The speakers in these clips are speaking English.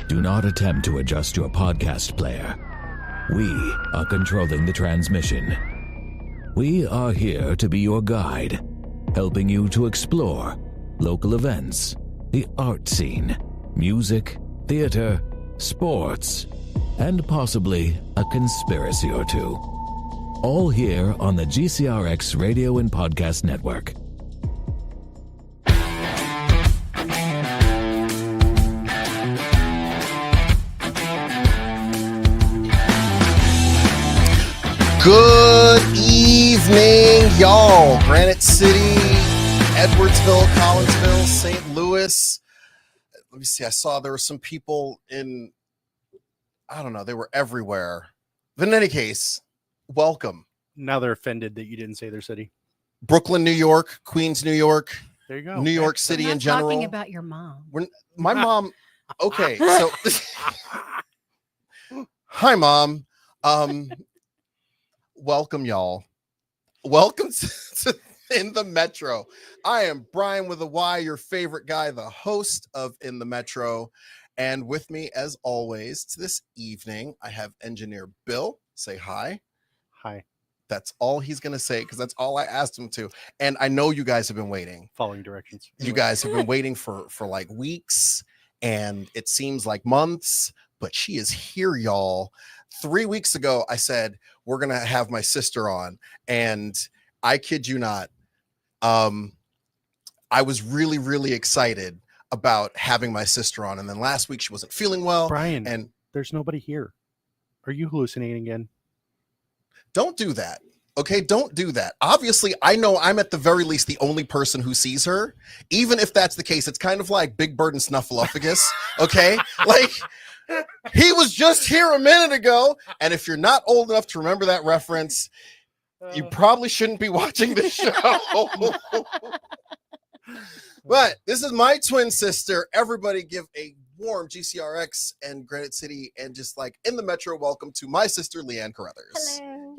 Do not attempt to adjust your podcast player. We are controlling the transmission. We are here to be your guide, helping you to explore local events, the art scene, music, theater, sports, and possibly a conspiracy or two. All here on the GCRX Radio and Podcast Network. Good evening, y'all. Granite City, Edwardsville, Collinsville, St. Louis. Let me see. I saw there were some people in, I don't know, they were everywhere. But in any case, welcome. Now they're offended that you didn't say their city. Brooklyn, New York, Queens, New York. There you go. New York City in general. Talking about your mom. My mom. Okay, so hi, Mom. Welcome, y'all. Welcome to In the Metro. I am Bryan with a Y, your favorite guy, the host of In the Metro. And with me, as always, this evening, I have engineer Bill. Say hi. Hi. That's all he's going to say because that's all I asked him to. And I know you guys have been waiting. Following directions. You guys have been waiting for like weeks, and it seems like months, but she is here, y'all. 3 weeks ago, I said, we're going to have my sister on. And I kid you not, I was really, really excited about having my sister on. And then last week she wasn't feeling well. Bryan, and there's nobody here. Are you hallucinating again? Don't do that. Okay, don't do that. Obviously, I know I'm at the very least the only person who sees her. Even if that's the case, it's kind of like Big Bird and Snuffleupagus. Okay, like he was just here a minute ago. And if you're not old enough to remember that reference, you probably shouldn't be watching this show. But this is my twin sister. Everybody give a warm GCRX and Granite City and just like In the Metro welcome to my sister, Leanne Carruthers. Hello.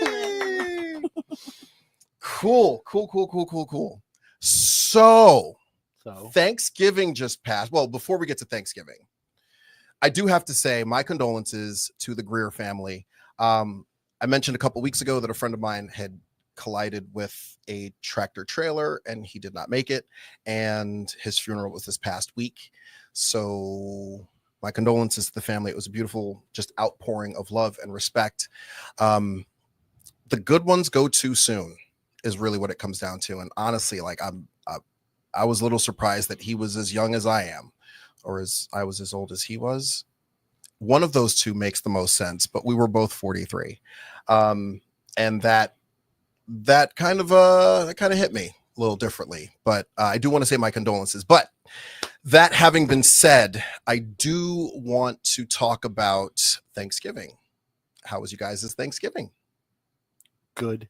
Yay! Cool. So Thanksgiving just passed. Well, before we get to Thanksgiving, I do have to say my condolences to the Greer family. I mentioned a couple weeks ago that a friend of mine had collided with a tractor trailer and he did not make it. And his funeral was this past week. So my condolences to the family. It was a beautiful, just outpouring of love and respect. The good ones go too soon is really what it comes down to. And honestly, like I was a little surprised that he was as young as I am, or as I was as old as he was. One of those two makes the most sense, but we were both 43. And that kind of hit me a little differently, but I do want to say my condolences. But that having been said, I do want to talk about Thanksgiving. How was you guys' Thanksgiving? Good.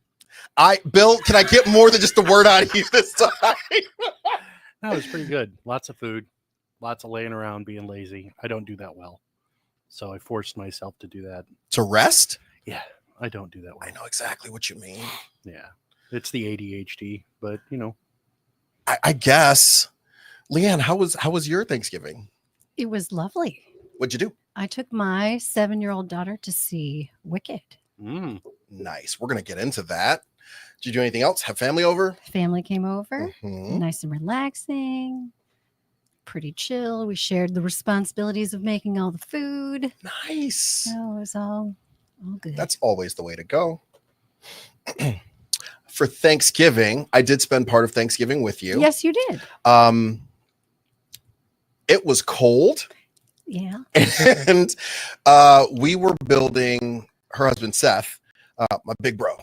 Bill, can I get more than just a word out of you this time? No, it was pretty good. Lots of food, lots of laying around being lazy. I don't do that well. So I forced myself to do that. To rest? Yeah, I don't do that well. I know exactly what you mean. Yeah, it's the ADHD, but you know. I guess. Leanne, how was your Thanksgiving? It was lovely. What'd you do? I took my 7-year-old daughter to see Wicked. Nice. We're going to get into that. Did you do anything else? Have family over? Family came over. Mm-hmm. Nice and relaxing. Pretty chill. We shared the responsibilities of making all the food. Nice. So it was all good. That's always the way to go. For Thanksgiving, I did spend part of Thanksgiving with you. Yes, you did. It was cold. Yeah. And we were building, her husband Seth, my big bro,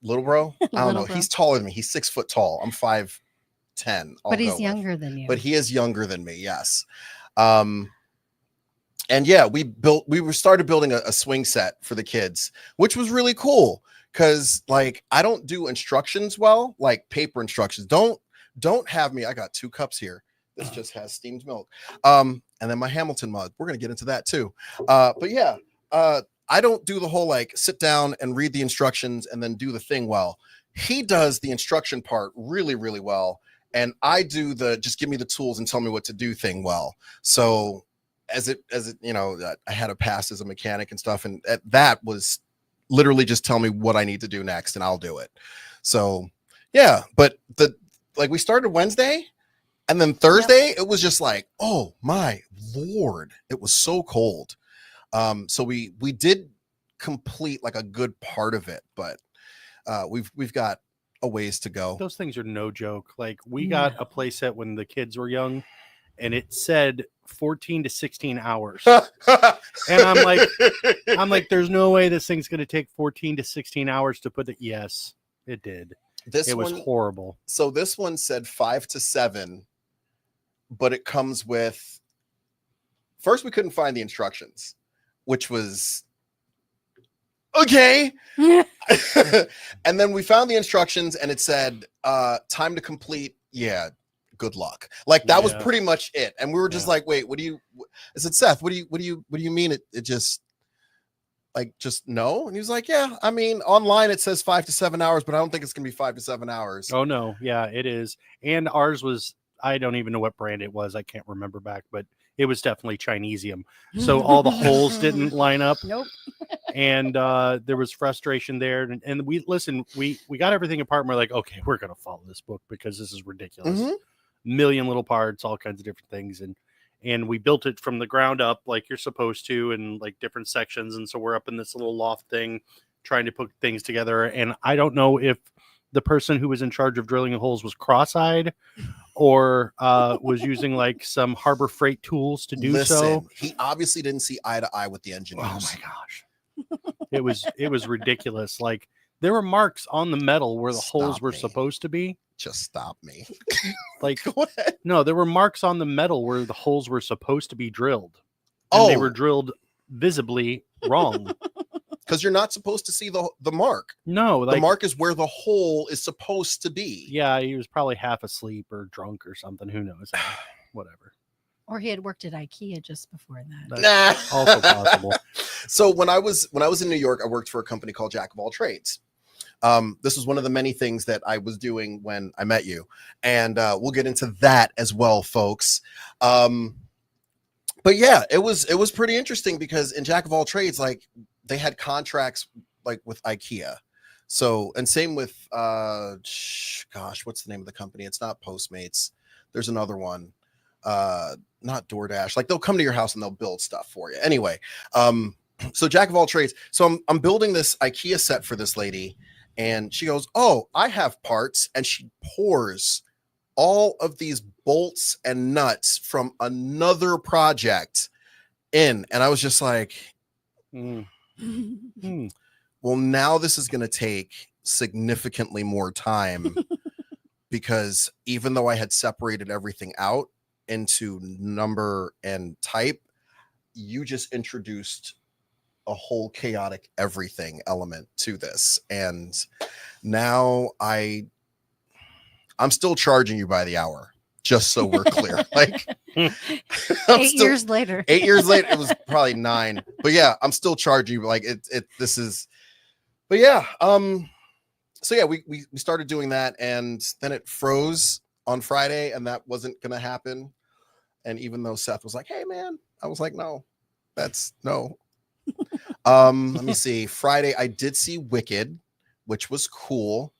little bro. I don't know. He's taller than me. He's 6 foot tall. I'm 5'10". But he's younger than you. But he is younger than me. Yes. And yeah, we started building a swing set for the kids, which was really cool. Cause like, I don't do instructions well, like paper instructions. Don't have me. I got 2 cups here. This just has steamed milk. And then my Hamilton mug. We're going to get into that too. But yeah, I don't do the whole like sit down and read the instructions and then do the thing well. He does the instruction part really, really well. And I do the just give me the tools and tell me what to do thing well. So as it, you know, I had a pass as a mechanic and stuff. And that was literally just tell me what I need to do next and I'll do it. So yeah, but we started Wednesday and then Thursday, it was just like, oh my Lord, it was so cold. So we did complete like a good part of it, but we've got a ways to go. Those things are no joke. Like we got a play set when the kids were young and it said 14 to 16 hours. And I'm like, there's no way this thing's going to take 14 to 16 hours to put it. Yes, it did. It was horrible. So this one said 5 to 7, but it comes with, first we couldn't find the instructions, which was okay. And then we found the instructions and it said time to complete. Yeah, good luck. Like that was pretty much it. And we were just like, wait, what do you, I said, Seth, what do you mean it just like, just no? And he was like, yeah, I mean, online it says 5 to 7 hours, but I don't think it's gonna be 5 to 7 hours. Oh no. Yeah, it is. And ours was, I don't even know what brand it was. I can't remember back, but it was definitely Chinesium. So all the holes didn't line up. Nope. And there was frustration there. And we got everything apart and we're like, okay, we're going to follow this book because this is ridiculous. Mm-hmm. Million little parts, all kinds of different things. And we built it from the ground up like you're supposed to, and like different sections. And so we're up in this little loft thing trying to put things together. And I don't know if the person who was in charge of drilling the holes was cross-eyed or was using like some Harbor Freight tools to do so. He obviously didn't see eye to eye with the engineers. Oh my gosh. It was ridiculous. Like there were marks on the metal where the holes were supposed to be. Just stop me. Like, no, there were marks on the metal where the holes were supposed to be drilled. And they were drilled visibly wrong. Because you're not supposed to see the mark. No, the mark is where the hole is supposed to be. Yeah, he was probably half asleep or drunk or something. Who knows? Whatever. Or he had worked at IKEA just before that. That's also possible. So when I was in New York, I worked for a company called Jack of All Trades. This was one of the many things that I was doing when I met you, and we'll get into that as well, folks. But yeah, it was pretty interesting because in Jack of All Trades, like they had contracts like with IKEA. So, and same with, gosh, what's the name of the company? It's not Postmates. There's another one, not DoorDash. Like they'll come to your house and they'll build stuff for you. Anyway, so Jack of All Trades. So I'm building this IKEA set for this lady, and she goes, "Oh, I have parts," and she pours all of these bolts and nuts from another project in, and I was just like, well, now this is going to take significantly more time because even though I had separated everything out into number and type, you just introduced a whole chaotic everything element to this. And now I'm still charging you by the hour, just so we're clear. Like 8 years later, it was probably 9, but yeah, I'm still charging you. Like this is, but yeah. So yeah, we started doing that, and then it froze on Friday, and that wasn't going to happen. And even though Seth was like, "Hey man," I was like, "No, that's no." Let me see. Friday, I did see Wicked, which was cool.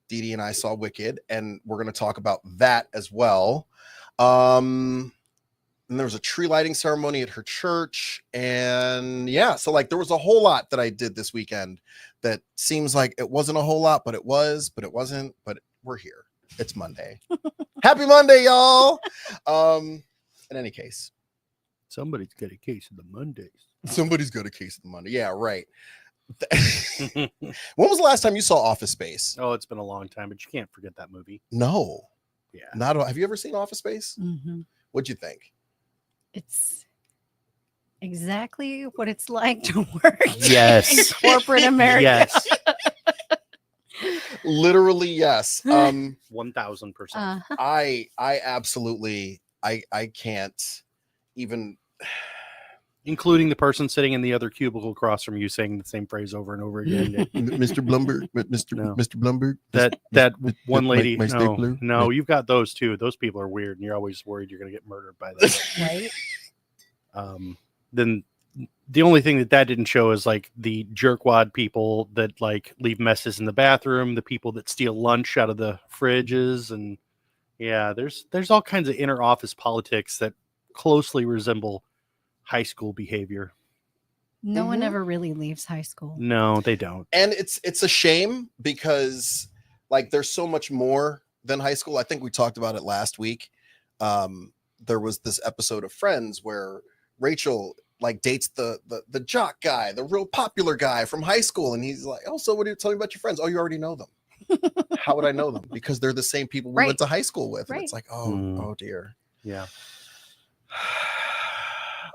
Dee Dee and I saw Wicked, and we're going to talk about that as well. And there was a tree lighting ceremony at her church, and yeah, so like there was a whole lot that I did this weekend that seems like it wasn't a whole lot, but it was, but it wasn't, but we're here. It's Monday. Happy Monday, y'all. In any case, somebody's got a case of the Mondays. Somebody's got a case of the Monday. Yeah, right. When was the last time you saw Office Space? Oh, it's been a long time, but you can't forget that movie. No. Yeah. Not. Have you ever seen Office Space? Mm-hmm. What'd you think? It's exactly what it's like to work in corporate America. Yes. Literally, yes. 1000%. I absolutely I can't even, including the person sitting in the other cubicle across from you saying the same phrase over and over again. Mr. Blumberg, Mr. Blumberg. That one lady. My stapler. No, you've got those too. Those people are weird, and you're always worried you're going to get murdered by them. Right? Then the only thing that didn't show is like the jerkwad people that like leave messes in the bathroom, the people that steal lunch out of the fridges, and yeah, there's all kinds of inner office politics that closely resemble high school behavior. No one ever really leaves high school. No, they don't. And it's a shame because like there's so much more than high school. I think we talked about it last week. There was this episode of Friends where Rachel like dates the jock guy, the real popular guy from high school, and he's like, "Oh, so what do you tell me about your friends? Oh, you already know them." How would I know them? Because they're the same people we went to high school with. And it's like, oh dear. Yeah.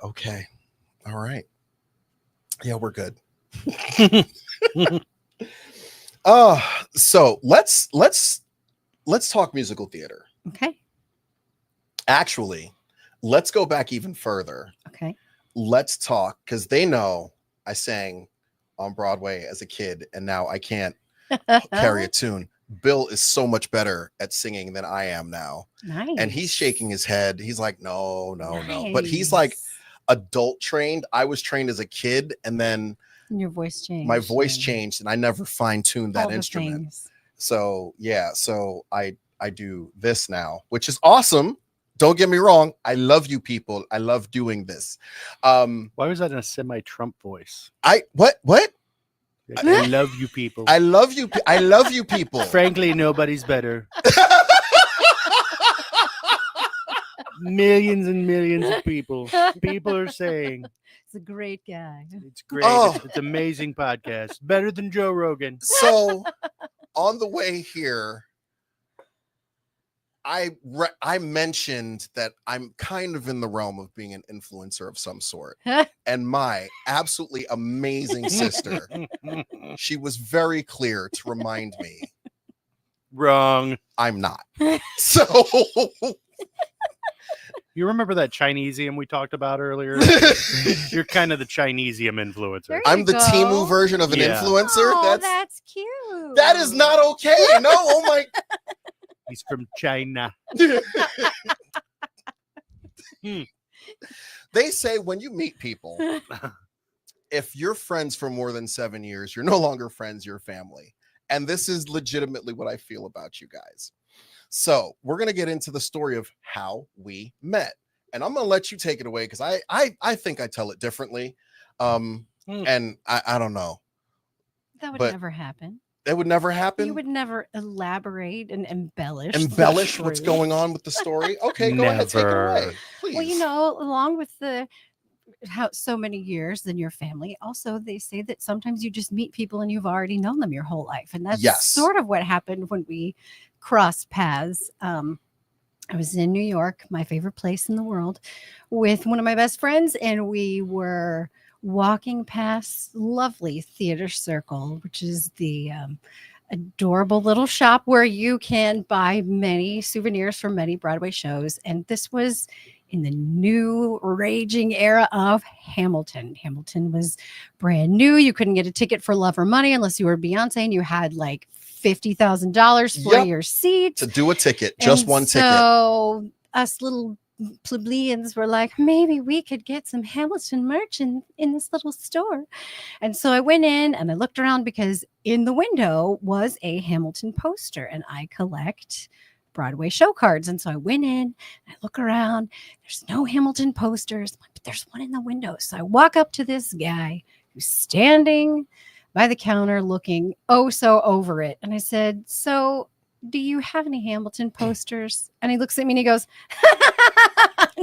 Okay. All right. Yeah, we're good. So let's talk musical theater. Okay. Actually, let's go back even further. Okay. Let's talk, because they know I sang on Broadway as a kid, and now I can't carry a tune. Bill is so much better at singing than I am now. Nice. And he's shaking his head. He's like, no. But he's like adult trained. I was trained as a kid, and then your voice changed. My voice changed, and I never fine-tuned that instrument. Things. So yeah, so I do this now, which is awesome. Don't get me wrong. I love you people. I love doing this. Why was that in a semi-Trump voice? What? I love you people. I love you. I love you people. Frankly, nobody's better. Millions and millions of people. People are saying it's a great guy. It's great. It's amazing podcast. Better than Joe Rogan. So on the way here, I mentioned that I'm kind of in the realm of being an influencer of some sort. And my absolutely amazing sister, she was very clear to remind me. Wrong. I'm not. So you remember that Chinesium we talked about earlier? You're kind of the Chinesium influencer. I'm the Temu version of an influencer. Oh, that's cute. That is not okay. No, oh my. He's from China. They say when you meet people, if you're friends for more than 7 years, you're no longer friends, you're family. And this is legitimately what I feel about you guys. So we're going to get into the story of how we met. And I'm going to let you take it away because I think I tell it differently. And I don't know. That would never happen. That would never happen. You would never elaborate and embellish what's going on with the story. Okay, go ahead, take it away, please. Well, along with how so many years in your family, also they say that sometimes you just meet people and you've already known them your whole life, and that's sort of what happened when we crossed paths. I was in New York, my favorite place in the world, with one of my best friends, and we were walking past lovely Theater Circle, which is the adorable little shop where you can buy many souvenirs from many Broadway shows. And this was in the new raging era of Hamilton. Hamilton was brand new. You couldn't get a ticket for love or money unless you were Beyonce and you had like $50,000 for your seat. To do a ticket, just one ticket. So us little plebeians were like, maybe we could get some Hamilton merch in this little store. And so I went in and I looked around because in the window was a Hamilton poster, and I collect Broadway show cards. And so I went in and I look around. There's no Hamilton posters, but there's one in the window. So I walk up to this guy who's standing by the counter looking so over it. And I said, so do you have any Hamilton posters? And he looks at me and he goes,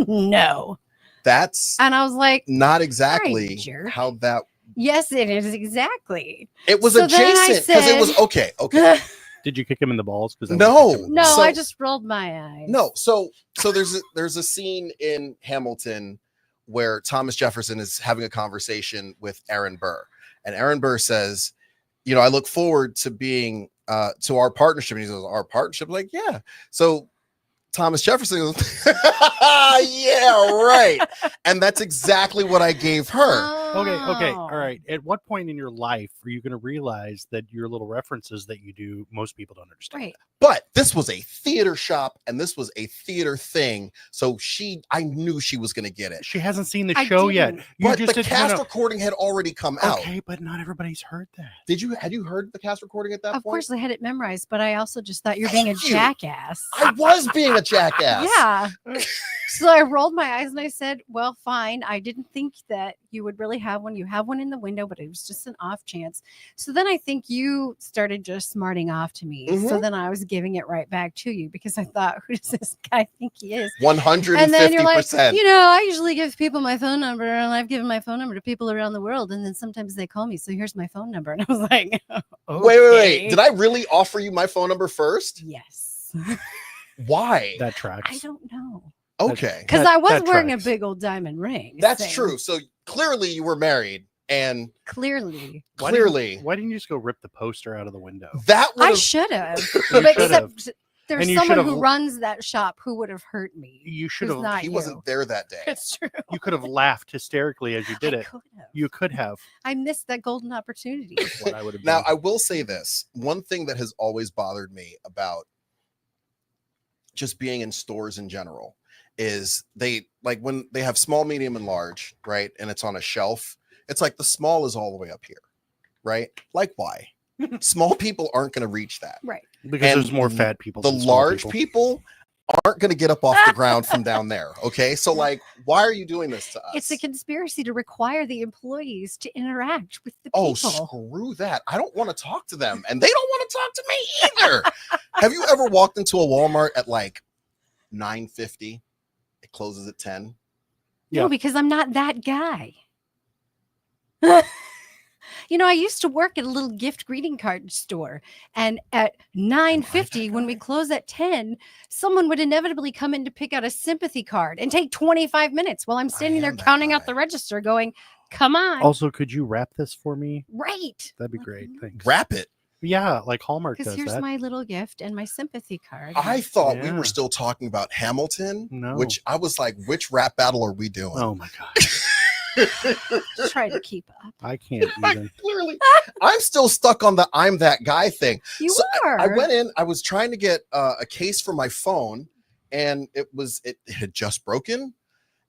no. And I was like, not exactly how that. Yes, it is exactly. It was adjacent because it was okay. Did you kick him in the balls? No, I just rolled my eyes. No, so there's a scene in Hamilton where Thomas Jefferson is having a conversation with Aaron Burr, and Aaron Burr says, I look forward to being to our partnership. And he says, our partnership? Like, yeah. So Thomas Jefferson goes, yeah, right. And that's exactly what I gave her. Okay. All right. At what point in your life are you going to realize that your little references that you do, most people don't understand? Right. But this was a theater shop and this was a theater thing. So I knew she was going to get it. She hasn't seen the show yet. But the cast recording had already come out. Okay, but not everybody's heard that. Had you heard the cast recording at that point? Of course I had it memorized, but I also just thought you're being a jackass. I was being a jackass. Yeah. So I rolled my eyes and I said, well, fine. I didn't think that you would really have one. You have one in the window, but it was just an off chance. So then I think you started just smarting off to me. So then I was giving it right back to you because I thought, who does this guy think he is? 150%. And then you're like, I usually give people my phone number and I've given my phone number to people around the world. And then sometimes they call me. So here's my phone number. And I was like, okay. Wait. Did I really offer you my phone number first? Yes. Why? That tracks. I don't know. Okay. Because I was wearing a big old diamond ring. That's true. So clearly you were married and clearly. Why didn't you just go rip the poster out of the window? I should have. Except there's someone who runs that shop who would have hurt me. You should have. He wasn't there that day. It's true. You could have laughed hysterically as you did it. You could have. I missed that golden opportunity. What I would have now, done. I will say this. One thing that has always bothered me about just being in stores in general is when they have small, medium, and large, right? And it's on a shelf. It's like the small is all the way up here, right? Like why? Small people aren't going to reach that. Right. Because there's more fat people. The large people aren't going to get up off the ground from down there. Okay. So why are you doing this to us? It's a conspiracy to require the employees to interact with the people. Oh, screw that. I don't want to talk to them and they don't want to talk to me either. Have you ever walked into a Walmart at 9:50? It closes at 10. No, because I'm not that guy. I used to work at a little gift greeting card store, and at 9:50, when we close at 10, someone would inevitably come in to pick out a sympathy card and take 25 minutes while I'm standing there counting out the register going, come on. Also, could you wrap this for me? Right. That'd be great. Thanks. Wrap it. Yeah, like Hallmark does that. Because here's my little gift and my sympathy card. I thought we were still talking about Hamilton, which I was like, which rap battle are we doing? Oh my gosh. Try to keep up. I can't even. Clearly, I'm still stuck on the I'm that guy thing. You are. I went in. I was trying to get a case for my phone, and it had just broken.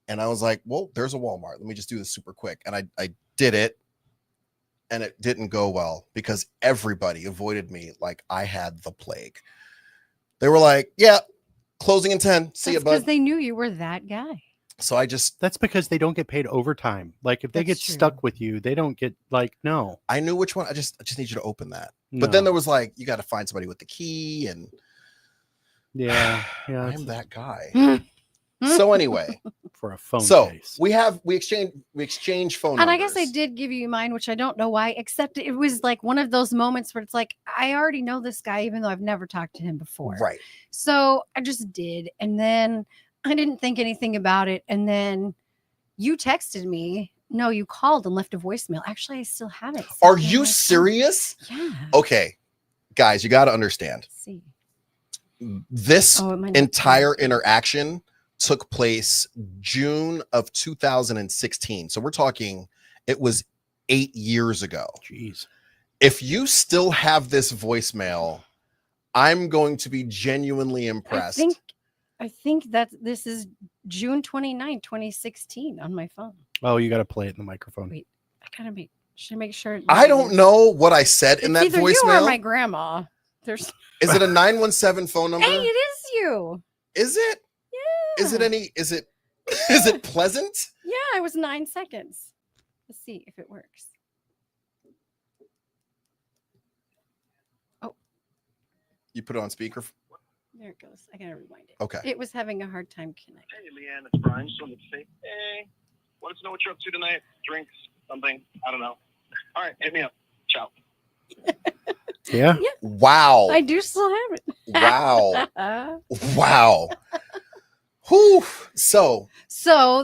And I was like, "Well, there's a Walmart. Let me just do this super quick." And I did it, and it didn't go well because everybody avoided me like I had the plague. They were like, "Yeah, closing in 10. See you, bud." Because they knew you were that guy. So that's because they don't get paid overtime. Like if they get stuck with you, they don't get no. I knew which one. I just need you to open that. No. But then there was you got to find somebody with the key and yeah. I'm that guy. So anyway, for a phone case. we exchange phone numbers. And I guess I did give you mine, which I don't know why, except it was one of those moments where it's like, I already know this guy, even though I've never talked to him before. Right. So I just did. And then I didn't think anything about it. And then you texted me. No, you called and left a voicemail. Actually, I still have it. Are you serious? Yeah. Okay. Guys, you got to understand. Let's see. This entire interaction took place June of 2016. So we're talking, it was 8 years ago. Jeez. If you still have this voicemail, I'm going to be genuinely impressed. I think that this is June 29, 2016 on my phone. Oh, you got to play it in the microphone. Wait, should I make sure? I don't know what I said in that voicemail. You or my grandma. Is it a 917 phone number? Hey, it is you. Is it? Yeah. Is it pleasant? Yeah, it was 9 seconds. Let's see if it works. Oh. You put it on speaker? There it goes. I gotta rewind it. Okay. It was having a hard time connecting. Hey, Leanne, it's Bryan. Just wanted to say, hey, wanted to know what you're up to tonight. Drinks, something. I don't know. All right, hit me up. Ciao. Yeah. Wow. I do still have it. Wow. Wow. Whew. So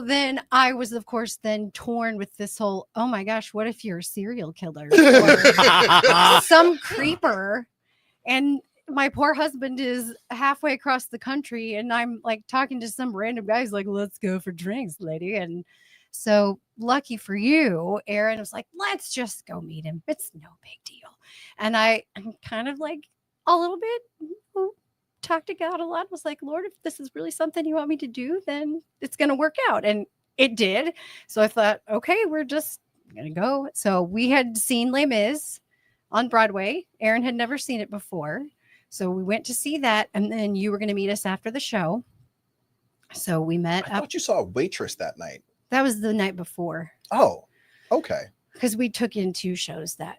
then I was, of course, then torn with this whole, oh my gosh, what if you're a serial killer or some creeper? And my poor husband is halfway across the country and I'm talking to some random guys let's go for drinks, lady. And So lucky for you, Aaron was like, let's just go meet him. It's no big deal. And I'm kind of like a little bit talked to God a lot. Was like, Lord, if this is really something you want me to do, then it's going to work out. And it did. So I thought, okay, we're just going to go. So we had seen Les Mis on Broadway. Aaron had never seen it before. So we went to see that. And then you were going to meet us after the show. So we met I thought you saw a Waitress that night. That was the night before. Oh, okay. Because we took in 2 shows that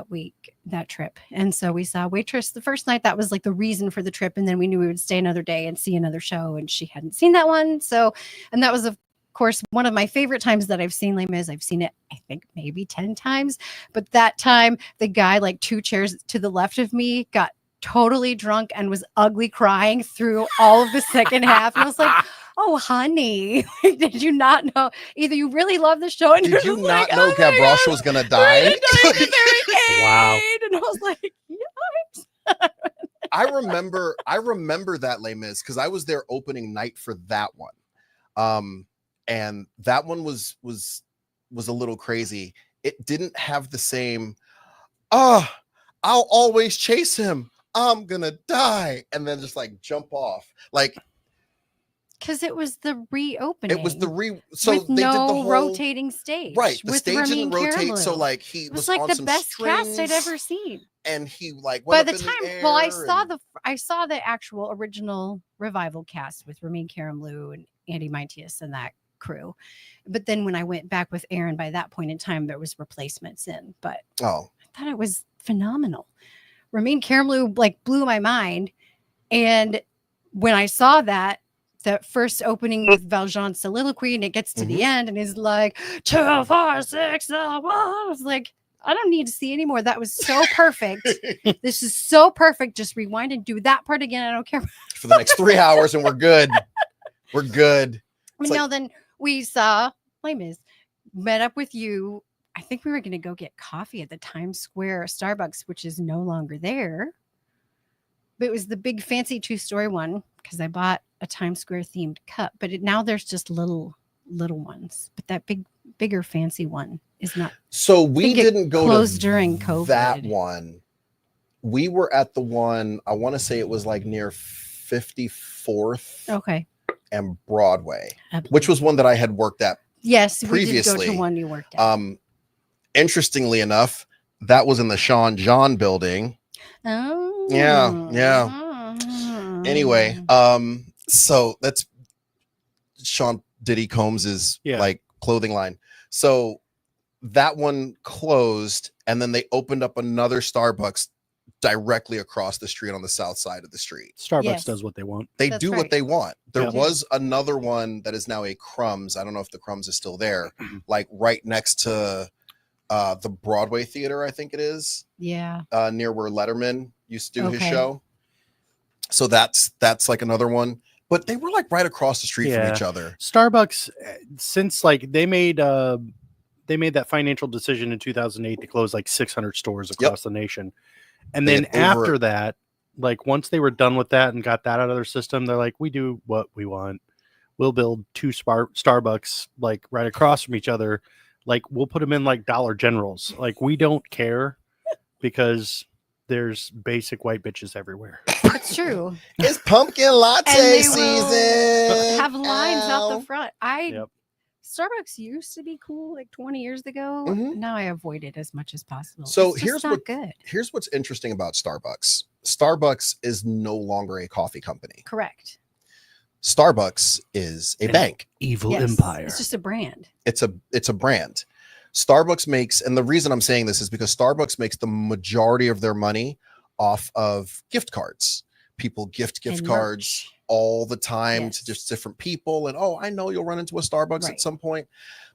week, that trip. And so we saw Waitress the first night. That was like the reason for the trip. And then we knew we would stay another day and see another show. And she hadn't seen that one. So, and that was, of course, one of my favorite times that I've seen Les Mis. I've seen it, I think, maybe 10 times. But that time, the guy like 2 chairs to the left of me got totally drunk and was ugly crying through all of the second half. And I was like, oh, honey, did you not know? Either you really love the show and did you not know Gavroche was going to die? Wow. And I was like, yes. I remember that Les Mis because I was there opening night for that one. And that one was a little crazy. It didn't have the same, I'll always chase him. I'm gonna die. And then just like jump off. Like, because it was the reopening. It was the so with they did the whole rotating stage. Right. The stage didn't rotate. So like he was like on the some best strings, cast I'd ever seen. And he like went by the time well, I saw the actual original revival cast with Ramin Karimloo and Andy Maitius and that crew. But then when I went back with Aaron, by that point in time, there was replacements in. But I thought it was phenomenal. Ramin Karimloo like blew my mind. And when I saw that first opening with Valjean's soliloquy, and it gets to the end, and he's like 2, 4, 6, 1. I was like, I don't need to see anymore. That was so perfect. This is so perfect. Just rewind and do that part again. I don't care for the next 3 hours, and we're good. We're good. Then we saw Les Mis, met up with you. I think we were going to go get coffee at the Times Square Starbucks, which is no longer there. But it was the big fancy 2-story one because I bought a Times Square themed cup. But now there's just little ones. But that bigger fancy one is not. So we didn't go closed during COVID. That one. We were at the one, I want to say it was like near 54th. Okay. And Broadway, which was one that I had worked at. Yes, previously. We did go to one you worked at. Interestingly enough, that was in the Sean John building. Oh, yeah. Anyway, so that's Sean Diddy Combs's like clothing line. So that one closed, and then they opened up another Starbucks directly across the street on the south side of the street. Starbucks does what they want. They do what they want. There was another one that is now a Crumbs. I don't know if the Crumbs is still there, like right next to the Broadway Theater, I think it is. Yeah. Near where Letterman used to do his show. So that's like another one. But they were like right across the street from each other. Starbucks, since like they made that financial decision in 2008 to close like 600 stores across the nation. And then after that, like once they were done with that and got that out of their system, they're like, we do what we want. We'll build 2 Starbucks like right across from each other. Like we'll put them in like Dollar Generals. Like we don't care because there's basic white bitches everywhere. That's true. It's pumpkin latte season. Have lines out the front. Starbucks used to be cool like 20 years ago. Now I avoid it as much as possible. So here's what's interesting about Starbucks. Starbucks is no longer a coffee company. Correct. Starbucks is a bank. Evil empire. It's just a brand. It's a brand. Starbucks makes, and the reason I'm saying this is because Starbucks makes the majority of their money off of gift cards. People gift cards all the time to just different people. And, I know you'll run into a Starbucks at some point.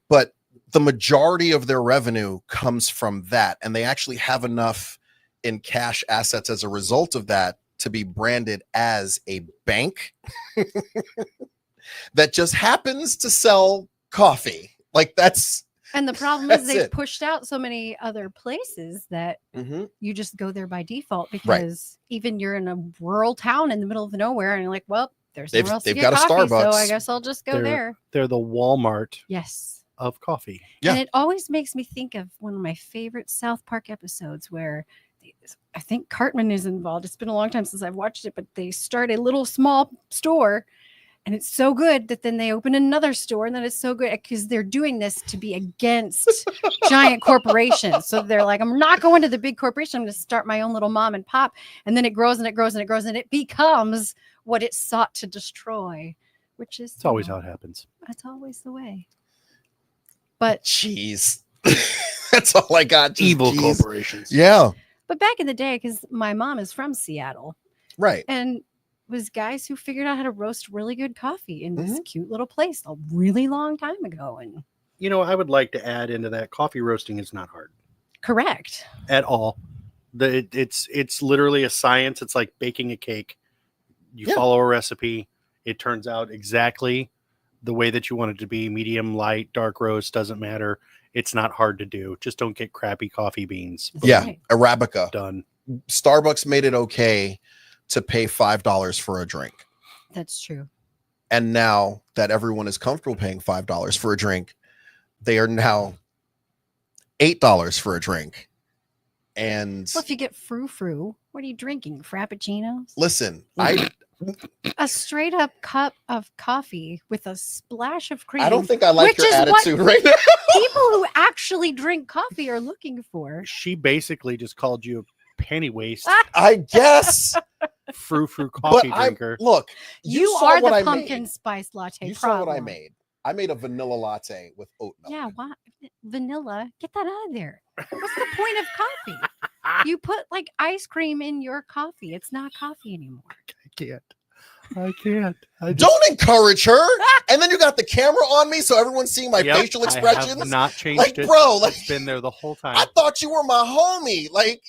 But the majority of their revenue comes from that. And they actually have enough in cash assets as a result of that to be branded as a bank that just happens to sell coffee. Like that's. And the problem is they pushed out so many other places that you just go there by default because even you're in a rural town in the middle of nowhere and you're like, well, there's nowhere else to get coffee, so I guess I'll just go there. They're the Walmart. Yes. of coffee. Yeah. And it always makes me think of one of my favorite South Park episodes where I think Cartman is involved. It's been a long time since I've watched it, but they start a little small store and it's so good that then they open another store and then it's so good because they're doing this to be against giant corporations. So they're like, I'm not going to the big corporation. I'm going to start my own little mom and pop. And then it grows and it grows and it grows and it becomes what it sought to destroy, which is it's always how it happens. That's always the way. But jeez, that's all I got. Just evil geez. Corporations. Yeah. But back in the day, because my mom is from Seattle. Right. And was guys who figured out how to roast really good coffee in this cute little place a really long time ago. And you know, I would like to add into that, coffee roasting is not hard. Correct. At all. It's literally a science. It's like baking a cake. You follow a recipe. It turns out exactly the way that you want it to be. Medium, light, dark roast, doesn't matter. It's not hard to do. Just don't get crappy coffee beans. Yeah. Arabica. Done. Starbucks made it okay to pay $5 for a drink. That's true. And now that everyone is comfortable paying $5 for a drink, they are now $8 for a drink. And well, if you get frou-frou, what are you drinking? Frappuccinos? Listen, a straight up cup of coffee with a splash of cream. I don't think I like your attitude right now. People who actually drink coffee are looking for. She basically just called you a penny waste. I guess. Frou-frou coffee drinker. Look, you are the pumpkin spice latte. You saw what I made. I made a vanilla latte with oat milk. Yeah, why? Vanilla? Get that out of there. What's the point of coffee? You put like ice cream in your coffee. It's not coffee anymore. I can't. Don't encourage her. And then you got the camera on me, so everyone's seeing my facial expressions. I have not changed like, it. Bro, like, it's been there the whole time. I thought you were my homie. Like,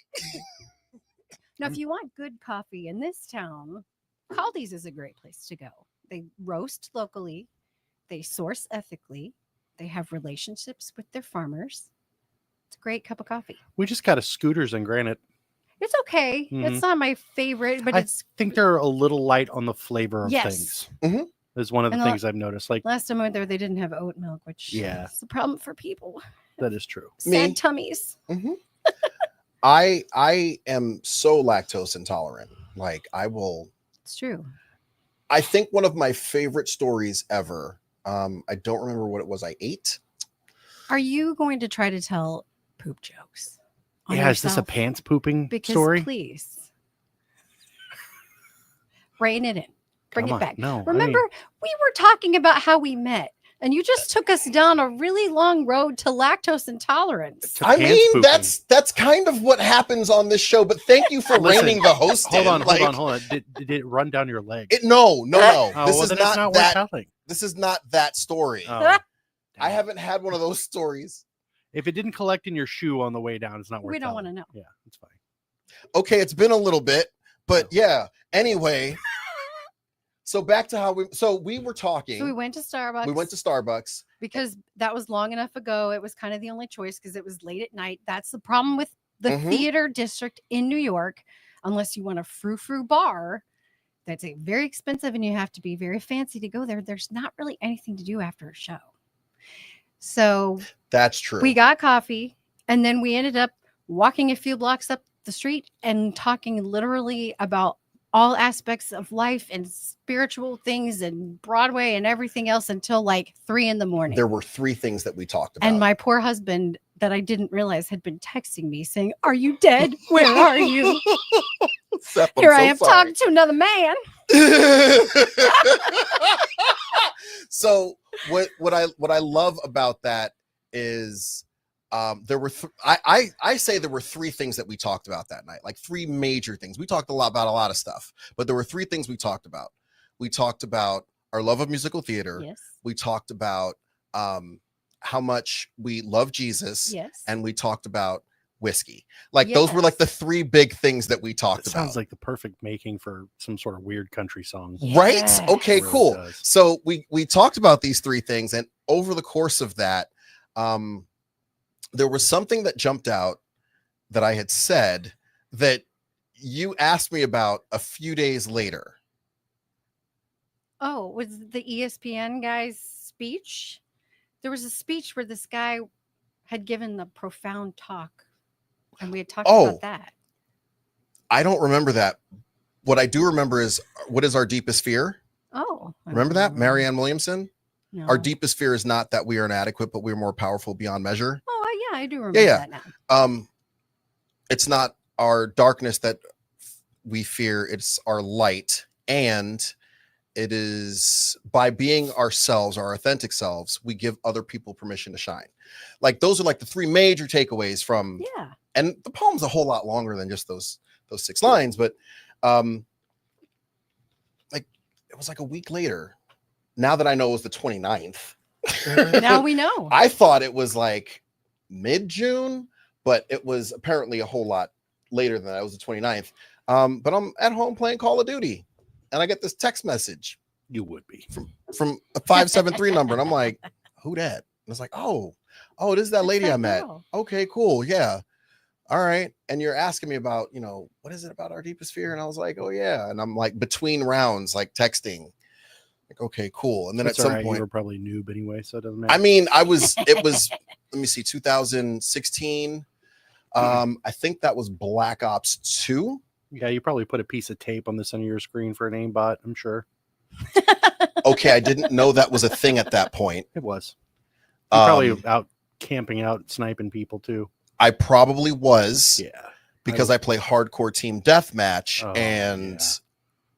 now, if you want good coffee in this town, Caldi's is a great place to go. They roast locally. They source ethically. They have relationships with their farmers. It's a great cup of coffee. We just got a Scooters in Granite. It's okay. It's not my favorite, but I think they're a little light on the flavor of things. Is one of the things I've noticed. Like last time I went there, they didn't have oat milk, which is a problem for people. That is true. Sad tummies. I am so lactose intolerant. Like I will. It's true. I think one of my favorite stories ever. I don't remember what it was I ate. Are you going to try to tell poop jokes? Yeah, is this a pants pooping story? Please. Rein it in. Bring it back. No, remember, we were talking about how we met, and you just took us down a really long road to lactose intolerance. I mean, that's kind of what happens on this show, but thank you for reining the host Hold in. on. Did it run down your leg? No. Oh, this is not that. telling. This is not that story. Oh, I haven't had one of those stories. If it didn't collect in your shoe on the way down, it's not worth it. We don't want to know. Yeah, it's fine. Okay, it's been a little bit, but yeah. Anyway, so back to how we were talking. So we went to Starbucks. We went to Starbucks because that was long enough ago. It was kind of the only choice because it was late at night. That's the problem with the theater district in New York. Unless you want a frou-frou bar, that's very expensive and you have to be very fancy to go there. There's not really anything to do after a show. So that's true. We got coffee and then we ended up walking a few blocks up the street and talking literally about all aspects of life and spiritual things and Broadway and everything else until like 3 a.m. There were 3 things that we talked about. And my poor husband that I didn't realize had been texting me saying, "Are you dead? Where are you?" Seth, Here I am talking to another man. So what I love about that is there were I say there were 3 things that we talked about that night, like 3 major things. We talked about a lot of stuff, but there were 3 things we talked about. We talked about our love of musical theater. Yes. We talked about how much we love Jesus. Yes. And we talked about whiskey. Like those were like the 3 big things that we talked about. Sounds like the perfect making for some sort of weird country song. Right? Okay, really cool. Does. So we talked about these 3 things, and over the course of that, there was something that jumped out that I had said that you asked me about a few days later. Oh, was the ESPN guy's speech There was a speech where this guy had given the profound talk, and we had talked about that. I don't remember that. What I do remember is, what is our deepest fear? Oh. Remember that? Marianne Williamson? No. Our deepest fear is not that we are inadequate, but we are more powerful beyond measure. Oh, yeah, I do remember that now. It's not our darkness that we fear, it's our light. And it is by being ourselves, our authentic selves, we give other people permission to shine. Like, those are like the 3 major takeaways from, and the poem's a whole lot longer than just those 6 lines, but like, it was like a week later. Now that I know it was the 29th. Now we know. I thought it was like mid-June, but it was apparently a whole lot later than that. It was the 29th. But I'm at home playing Call of Duty, and I get this text message. You would be. From a 573 number, and I'm like, who that? And it's like, oh, this is that lady I met. Okay, cool. Yeah. All right. And you're asking me about, what is it about our deepest fear? And I was like, oh yeah. And I'm like, between rounds, like texting. Like, okay, cool. And then That's at some right. point, you were probably noob anyway, so it doesn't matter. I mean, it was, let me see, 2016. I think that was Black Ops 2. Yeah, you probably put a piece of tape on the center of your screen for an aimbot, I'm sure. Okay, I didn't know that was a thing at that point. It was. You're probably out camping out, sniping people too. I probably was. Yeah. Because I play hardcore team deathmatch, and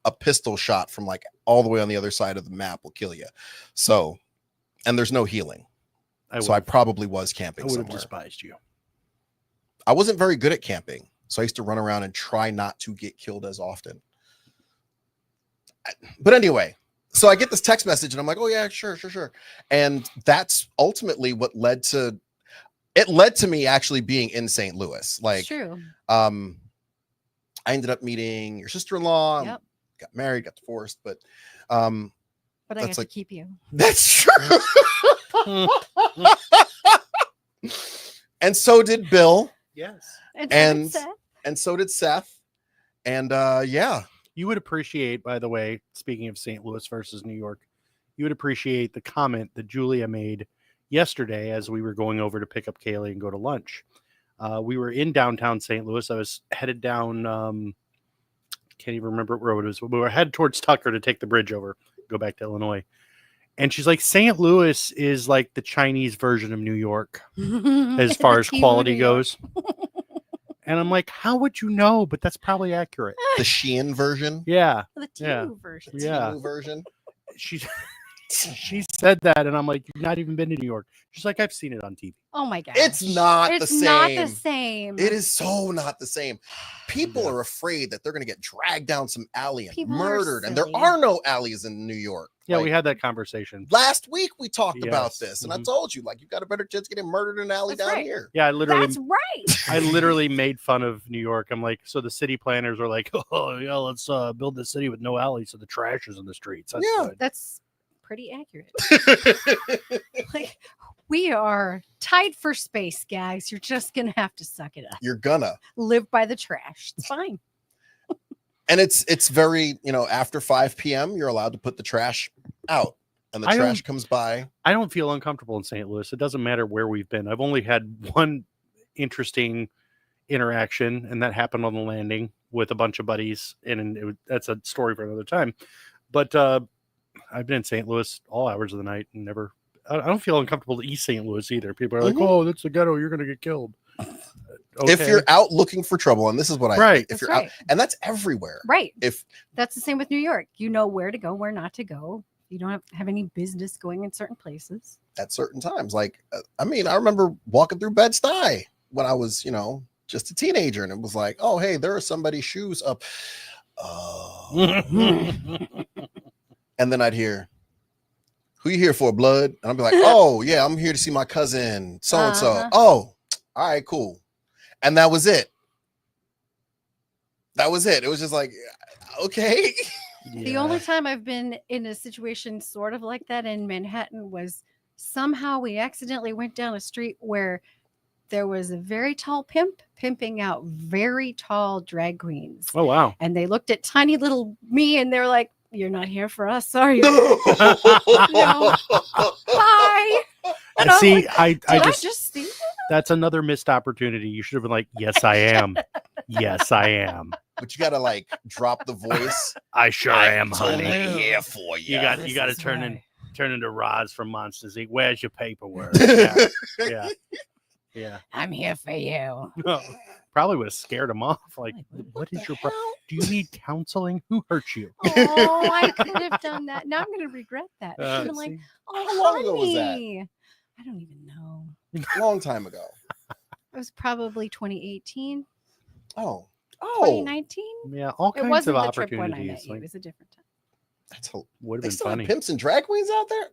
a pistol shot from like all the way on the other side of the map will kill you. So, and there's no healing. I probably was camping somewhere. I would have despised you. I wasn't very good at camping, so I used to run around and try not to get killed as often. But anyway, so I get this text message and I'm like, oh yeah, sure. And that's ultimately what led to me actually being in St. Louis. Like, true. I ended up meeting your sister-in-law, got married, got divorced, but I got to keep you. That's true. And so did Bill. Yes. And so did Seth. And yeah. You would appreciate, by the way, speaking of St. Louis versus New York, you would appreciate the comment that Julia made yesterday as we were going over to pick up Kaylee and go to lunch. We were in downtown St. Louis. I was headed down, can't even remember what road it was. We were headed towards Tucker to take the bridge over, go back to Illinois. And she's like, St. Louis is like the Chinese version of New York as far as quality goes. And I'm like, how would you know? But that's probably accurate. The Shein version? Yeah. The Temu version. The Temu version? She said that, and I'm like, you've not even been to New York. She's like, I've seen it on TV. Oh my god, it's not the same. It is so not the same. People are afraid that they're going to get dragged down some alley and murdered, and there are no alleys in New York. Yeah, we had that conversation last week. We talked about this, and I told you, like, you've got a better chance getting murdered in an alley down here. Yeah, That's right. I literally made fun of New York. I'm like, so the city planners are like, oh yeah, let's build the city with no alleys, so the trash is in the streets. That's good. That's pretty accurate. Like, we are tied for space, guys. You're just gonna have to suck it up. You're gonna live by the trash. It's fine. And it's very, after 5 p.m. you're allowed to put the trash out, and the trash comes by. I don't feel uncomfortable in St. Louis. It doesn't matter where we've been. I've only had one interesting interaction, and that happened on the landing with a bunch of buddies, and that's a story for another time. But I've been in St. Louis all hours of the night and never. I don't feel uncomfortable to East St. Louis either. People are like, "Oh, that's a ghetto. You're going to get killed." Okay. If you're out looking for trouble, and this is what if you're out, and that's everywhere, right? If that's the same with New York, you know where to go, where not to go. You don't have any business going in certain places at certain times. Like, I remember walking through Bed-Stuy when I was, just a teenager, and it was like, oh, hey, there are somebody's shoes up. And then I'd hear, who you here for, blood? And I'd be like, oh, yeah, I'm here to see my cousin, so-and-so. Oh, all right, cool. And that was it. It was just like, okay. Yeah. The only time I've been in a situation sort of like that in Manhattan was somehow we accidentally went down a street where there was a very tall pimp pimping out very tall drag queens. Oh, wow. And they looked at tiny little me and they're like, you're not here for us, are you? No. Bye. And see, I just see that? That's another missed opportunity. You should have been like, yes, I am. Yes, I am. But you got to like drop the voice. I sure am, honey. Here for you. You got to turn into Roz from Monsters Inc. Where's your paperwork? Yeah. I'm here for you. No, probably would have scared him off. Like, what is your problem? Do you need counseling? Who hurt you? Oh, I could have done that. Now I'm going to regret that. I'm like, how long ago was that? I don't even know. A long time ago. It was probably 2018. Oh. 2019? Yeah, all kinds of opportunities. It was a different time. That's would have been funny. Pimps and drag queens out there?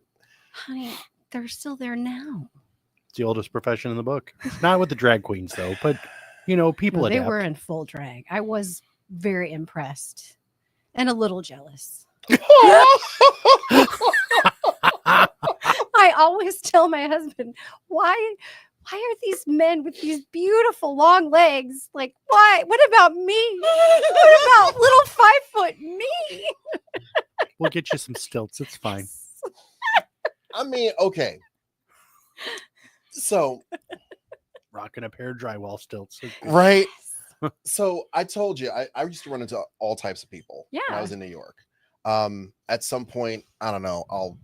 Honey, they're still there now. It's the oldest profession in the book. Not with the drag queens, though, but, people they adapt. were in full drag. I was very impressed and a little jealous. I always tell my husband, why are these men with these beautiful long legs? Like, why? What about me? What about little 5-foot me? We'll get you some stilts. It's fine. I mean, okay. So, rocking a pair of drywall stilts. Right. So I told you, I used to run into all types of people when I was in New York. At some point, I don't know, I'll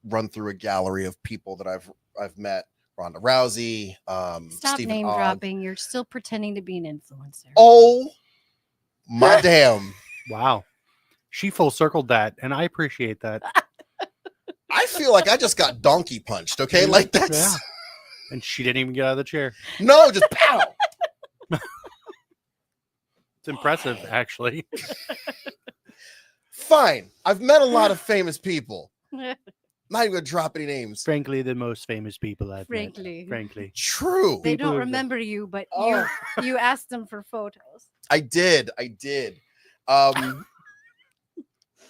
run through a gallery of people that I've met. Ronda Rousey, Stop Stephen name Ogg. dropping. You're still pretending to be an influencer. Oh my damn. Wow. She full circled that, and I appreciate that. I feel like I just got donkey punched, okay? Like that's yeah. And she didn't even get out of the chair. No, just pow. It's impressive, actually. Fine. I've met a lot of famous people. Not even gonna drop any names. Frankly, the most famous people I've met. Frankly. True. They don't remember you, but you asked them for photos. I did.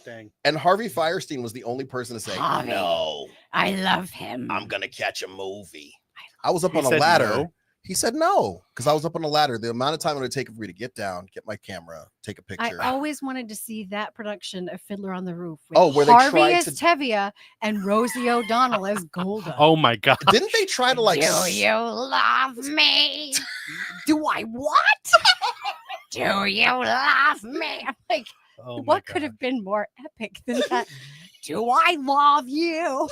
Dang. And Harvey Fierstein was the only person to say, Harvey, no. I love him. I'm gonna catch a movie. I was up on a ladder. No. He said no, because I was up on a ladder. The amount of time it would take for me to get down, get my camera, take a picture. I always wanted to see that production of Fiddler on the Roof. With where Harvey they tried as to Tevye and Rosie O'Donnell as Golda. Oh my God. Didn't they try to like? Do you love me? Do I what? Do you love me? I'm like, what could have been more epic than that? Do I love you?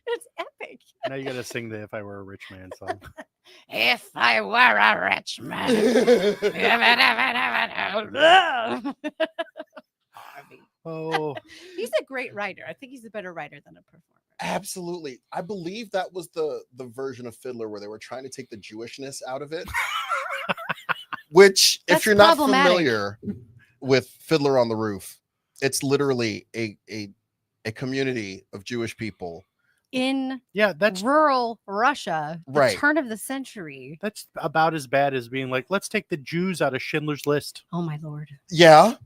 It's epic. Now you got to sing the "If I Were a Rich Man" song. If I were a rich man. Oh, he's a great writer. I think he's a better writer than a performer. Absolutely. I believe that was the version of Fiddler where they were trying to take the Jewishness out of it. Which, if you're not familiar with Fiddler on the Roof, it's literally a community of Jewish people in that's rural Russia, the turn of the century. That's about as bad as being like, let's take the Jews out of Schindler's List. Oh my Lord. Yeah.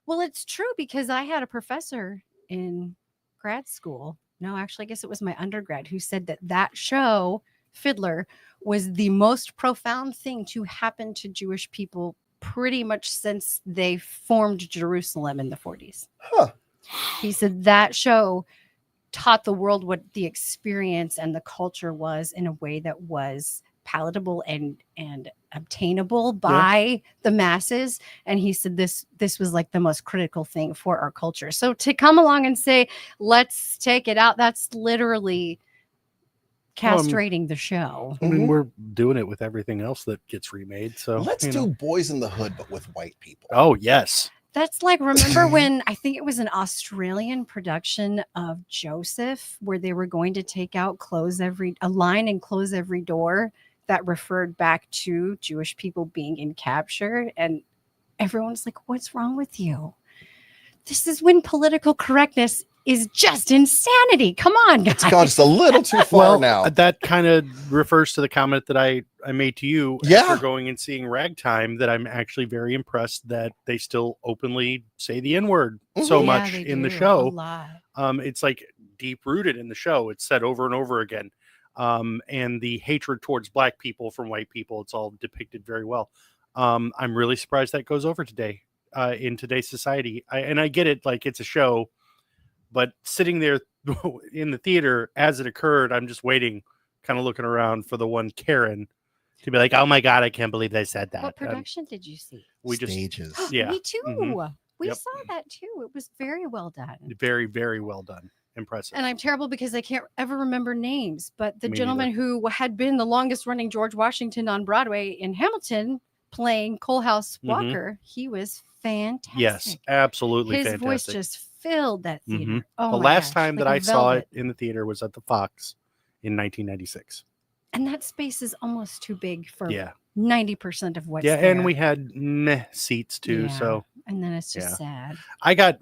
Well, it's true because I had a professor in grad school. No, actually, I guess it was my undergrad who said that show, Fiddler, was the most profound thing to happen to Jewish people pretty much since they formed Jerusalem in the 40s. Huh. He said that show taught the world what the experience and the culture was in a way that was palatable and obtainable by the masses. And he said this was like the most critical thing for our culture. So to come along and say, let's take it out, that's literally castrating the show. I mean, we're doing it with everything else that gets remade. So let's do Boys in the Hood, but with white people. Oh, yes. That's like, remember when I think it was an Australian production of Joseph where they were going to take out a line and close every door that referred back to Jewish people being in capture. And everyone's like, what's wrong with you? This is when political correctness is just insanity. Come on, guys. It's gone just a little too far now. That kind of refers to the comment that I made to you after going and seeing Ragtime, that I'm actually very impressed that they still openly say the N-word so much in the show. It's like deep rooted in the show. It's said over and over again. And the hatred towards black people from white people, it's all depicted very well. I'm really surprised that goes over today in today's society. I get it, like it's a show, but sitting there in the theater as it occurred. I'm just waiting, kind of looking around for the one Karen to be like, "Oh my God, I can't believe they said that." What production did you see? Stages. Yeah. Me too. Mhm. We Yep. saw that too. It was very well done. Very, very well done. Impressive. And I'm terrible because I can't ever remember names, but the Me gentleman who had been the longest running George Washington on Broadway in Hamilton playing Coalhouse Walker, he was fantastic. Yes, absolutely His fantastic. voice just filled that theater. Mm-hmm. Oh, the my last gosh, time like that I saw velvet. it in the theater was at the Fox in 1996. And that space is almost too big for 90% of what's there. there. And we had meh seats too. So and then it's just sad. I got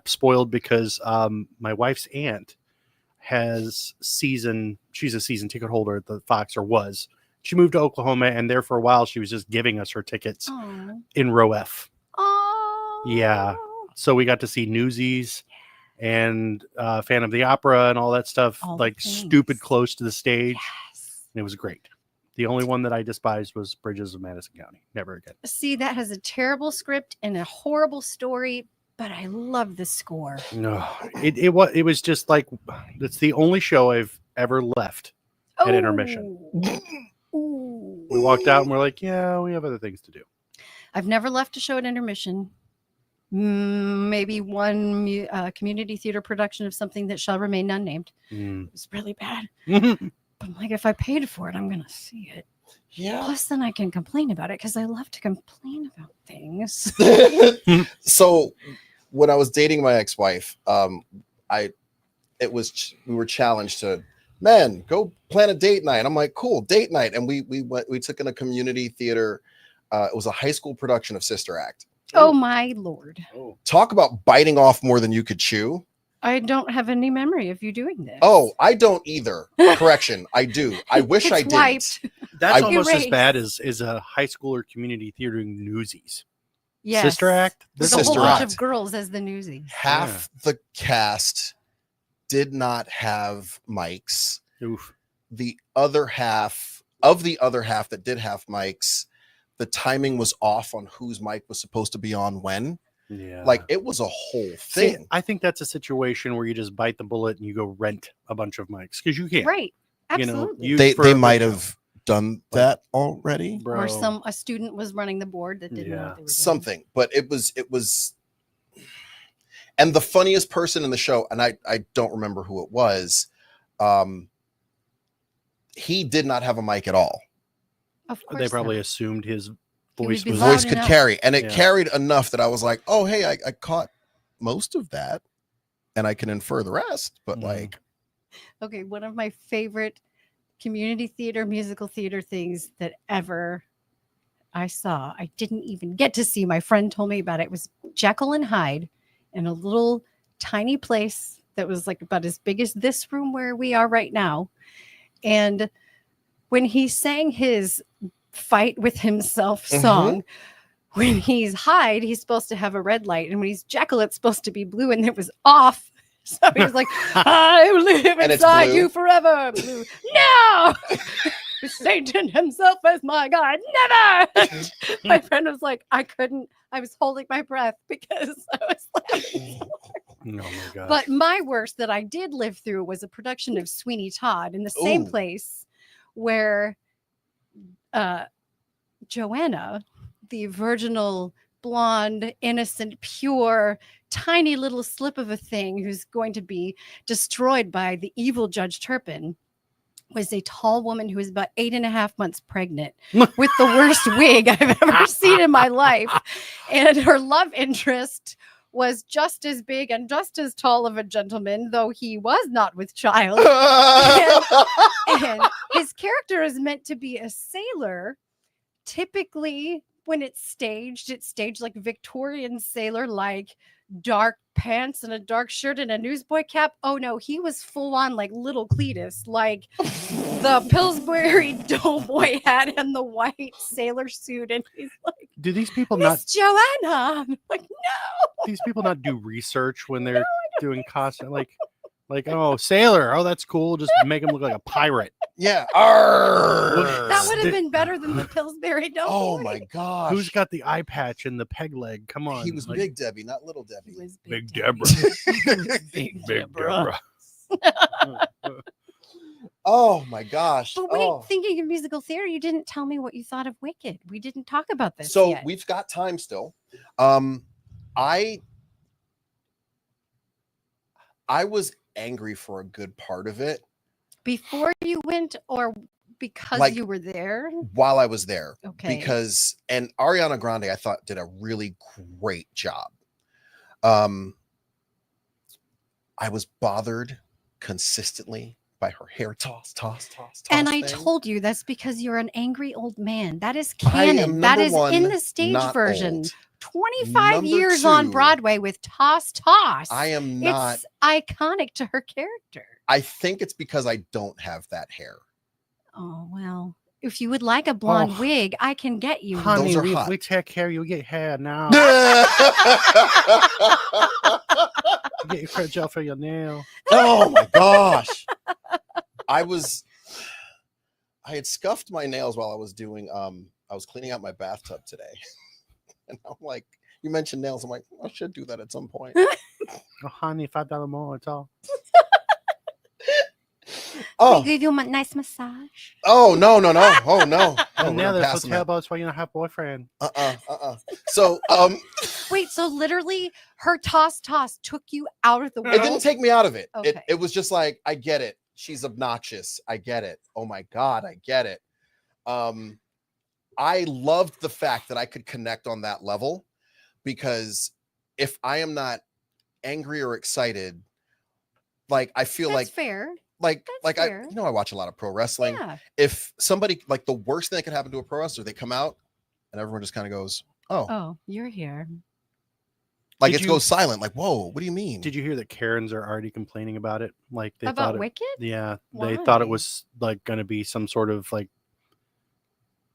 spoiled because my wife's aunt has she's a season ticket holder at the Fox, or was. She moved to Oklahoma, and there for a while she was just giving us her tickets in row F. Oh, yeah. So we got to see Newsies and Phantom of the Opera and all that stuff, like stupid close to the stage. Yes. And it was great. The only one that I despised was Bridges of Madison County. Never again. See, that has a terrible script and a horrible story, but I love the score. No, it was just like, it's the only show I've ever left at intermission. Ooh. We walked out and we're like, yeah, we have other things to do. I've never left a show at intermission. Maybe one community theater production of something that shall remain unnamed. It was really bad. I'm like, if I paid for it, I'm going to see it. Yeah. Plus, then I can complain about it because I love to complain about things. So, when I was dating my ex-wife, we were challenged to, man, go plan a date night. I'm like, cool, date night, and we took in a community theater. It was a high school production of Sister Act. Oh my Lord! Talk about biting off more than you could chew. I don't have any memory of you doing this. Oh, I don't either. Correction, I do. I wish I didn't. That's almost as bad as a high school or community theater doing Newsies. Yes. Sister Act? There's a whole bunch of girls as the Newsies. Half the cast did not have mics. Oof. The other half that did have mics, the timing was off on whose mic was supposed to be on when. Yeah. Like, it was a whole thing. See, I think that's a situation where you just bite the bullet and you go rent a bunch of mics because you can't. Right. Absolutely. You know, they might have done that already. Bro. Or a student was running the board that didn't know what they were doing. Something. But it was and the funniest person in the show, and I don't remember who it was, he did not have a mic at all. Of course. They probably assumed his voice could carry, and it carried enough that I was like, oh, hey, I caught most of that and I can infer the rest. But okay, one of my favorite community theater, musical theater things that ever I saw, I didn't even get to see. My friend told me about it. It was Jekyll and Hyde in a little tiny place that was like about as big as this room where we are right now. And when he sang his fight with himself song, when he's Hyde, he's supposed to have a red light, and when he's Jekyll, it's supposed to be blue, and it was off. So he was like, I live inside you forever. Blue. No! Satan himself as my God. Never! My friend was like, I was holding my breath because I was laughing. Oh my God. But my worst that I did live through was a production of Sweeney Todd in the same place where Joanna, the virginal, blonde, innocent, pure, tiny little slip of a thing who's going to be destroyed by the evil Judge Turpin, was a tall woman who was about 8.5 months pregnant with the worst wig I've ever seen in my life. And her love interest was just as big and just as tall of a gentleman, though he was not with child. and his character is meant to be a sailor. Typically, when it's staged like Victorian sailor, like dark pants and a dark shirt and a newsboy cap. Oh no, he was full on like little Cletus, like the Pillsbury Doughboy hat and the white sailor suit. And he's like, do these people Miss Joanna? I'm like, no. These people not do research when they're doing costume? Like, oh, sailor. Oh, that's cool. Just make him look like a pirate. Yeah. That would have been better than the Pillsbury Doughboy. Oh my gosh. Who's got the eye patch and the peg leg? Come on. He was Big Debbie, not Little Debbie. He was Big Debbie. Deborah. Big Big Deborah. Deborah. Oh my gosh. But wait, thinking of musical theater, you didn't tell me what you thought of Wicked. We didn't talk about this So yet. we've got time still. I was angry for a good part of it. Before you went, or because you were there? While I was there. Okay. And Ariana Grande, I thought, did a really great job. I was bothered consistently by her hair toss. And I told you that's because you're an angry old man. That is canon. That is in the stage version. Old. 25 years on Broadway with toss. I am not. It's iconic to her character. I think it's because I don't have that hair. Oh, well, if you would like a blonde wig, I can get you. Honey, we take care. You get hair now. Get your hair gel for your nail. Oh my gosh. I had scuffed my nails while I was doing, I was cleaning out my bathtub today. And I'm like, you mentioned nails. I'm like, I should do that at some point. Oh, honey, $5 more. It's all. Oh, we give you a nice massage. Oh no! Oh no! And now there's hotel boats why you don't have boyfriend. So wait, so literally her toss took you out of the world? It didn't take me out of it. Okay. It was just like, I get it. She's obnoxious. I get it. Oh my God, I get it. I loved the fact that I could connect on that level, because if I am not angry or excited, like I feel That's like fair. Like fair. I watch a lot of pro wrestling. Yeah. If somebody, like, the worst thing that could happen to a pro wrestler, they come out and everyone just kind of goes, "Oh, you're here." Like goes silent. Like, whoa, what do you mean? Did you hear that Karens are already complaining about it? Like they about thought Wicked? Yeah, Why? they thought it was like going to be some sort of like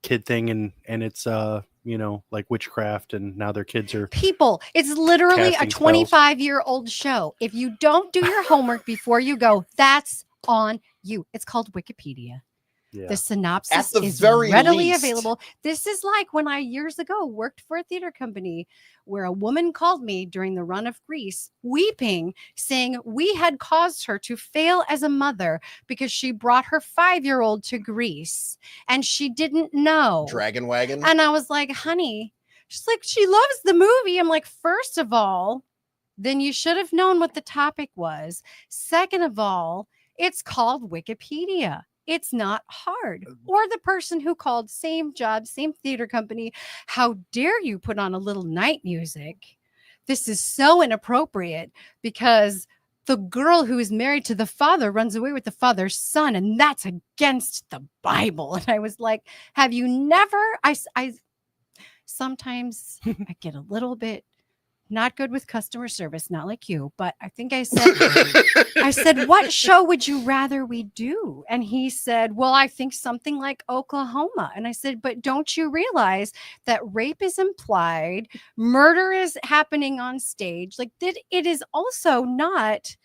kid thing, and it's like witchcraft, and now their kids are people. It's literally a casting spells. 25-year-old show. If you don't do your homework before you go, that's on you. It's called Wikipedia. Yeah. The synopsis At the is very readily least. available. This is like when I years ago worked for a theater company where a woman called me during the run of Grease, weeping, saying we had caused her to fail as a mother because she brought her 5-year-old to Grease and she didn't know. Dragon Wagon. And I was like, honey, she's like, she loves the movie. I'm like, first of all, then you should have known what the topic was. Second of all, it's called Wikipedia. It's not hard. Or the person who called, same job, same theater company. How dare you put on a little night music? This is so inappropriate because the girl who is married to the father runs away with the father's son, and that's against the Bible. And I was like, have you never? I sometimes I get a little bit not good with customer service, not like you, but I think I said, what show would you rather we do? And he said, well, I think something like Oklahoma. And I said, but don't you realize that rape is implied, murder is happening on stage, like that it is also not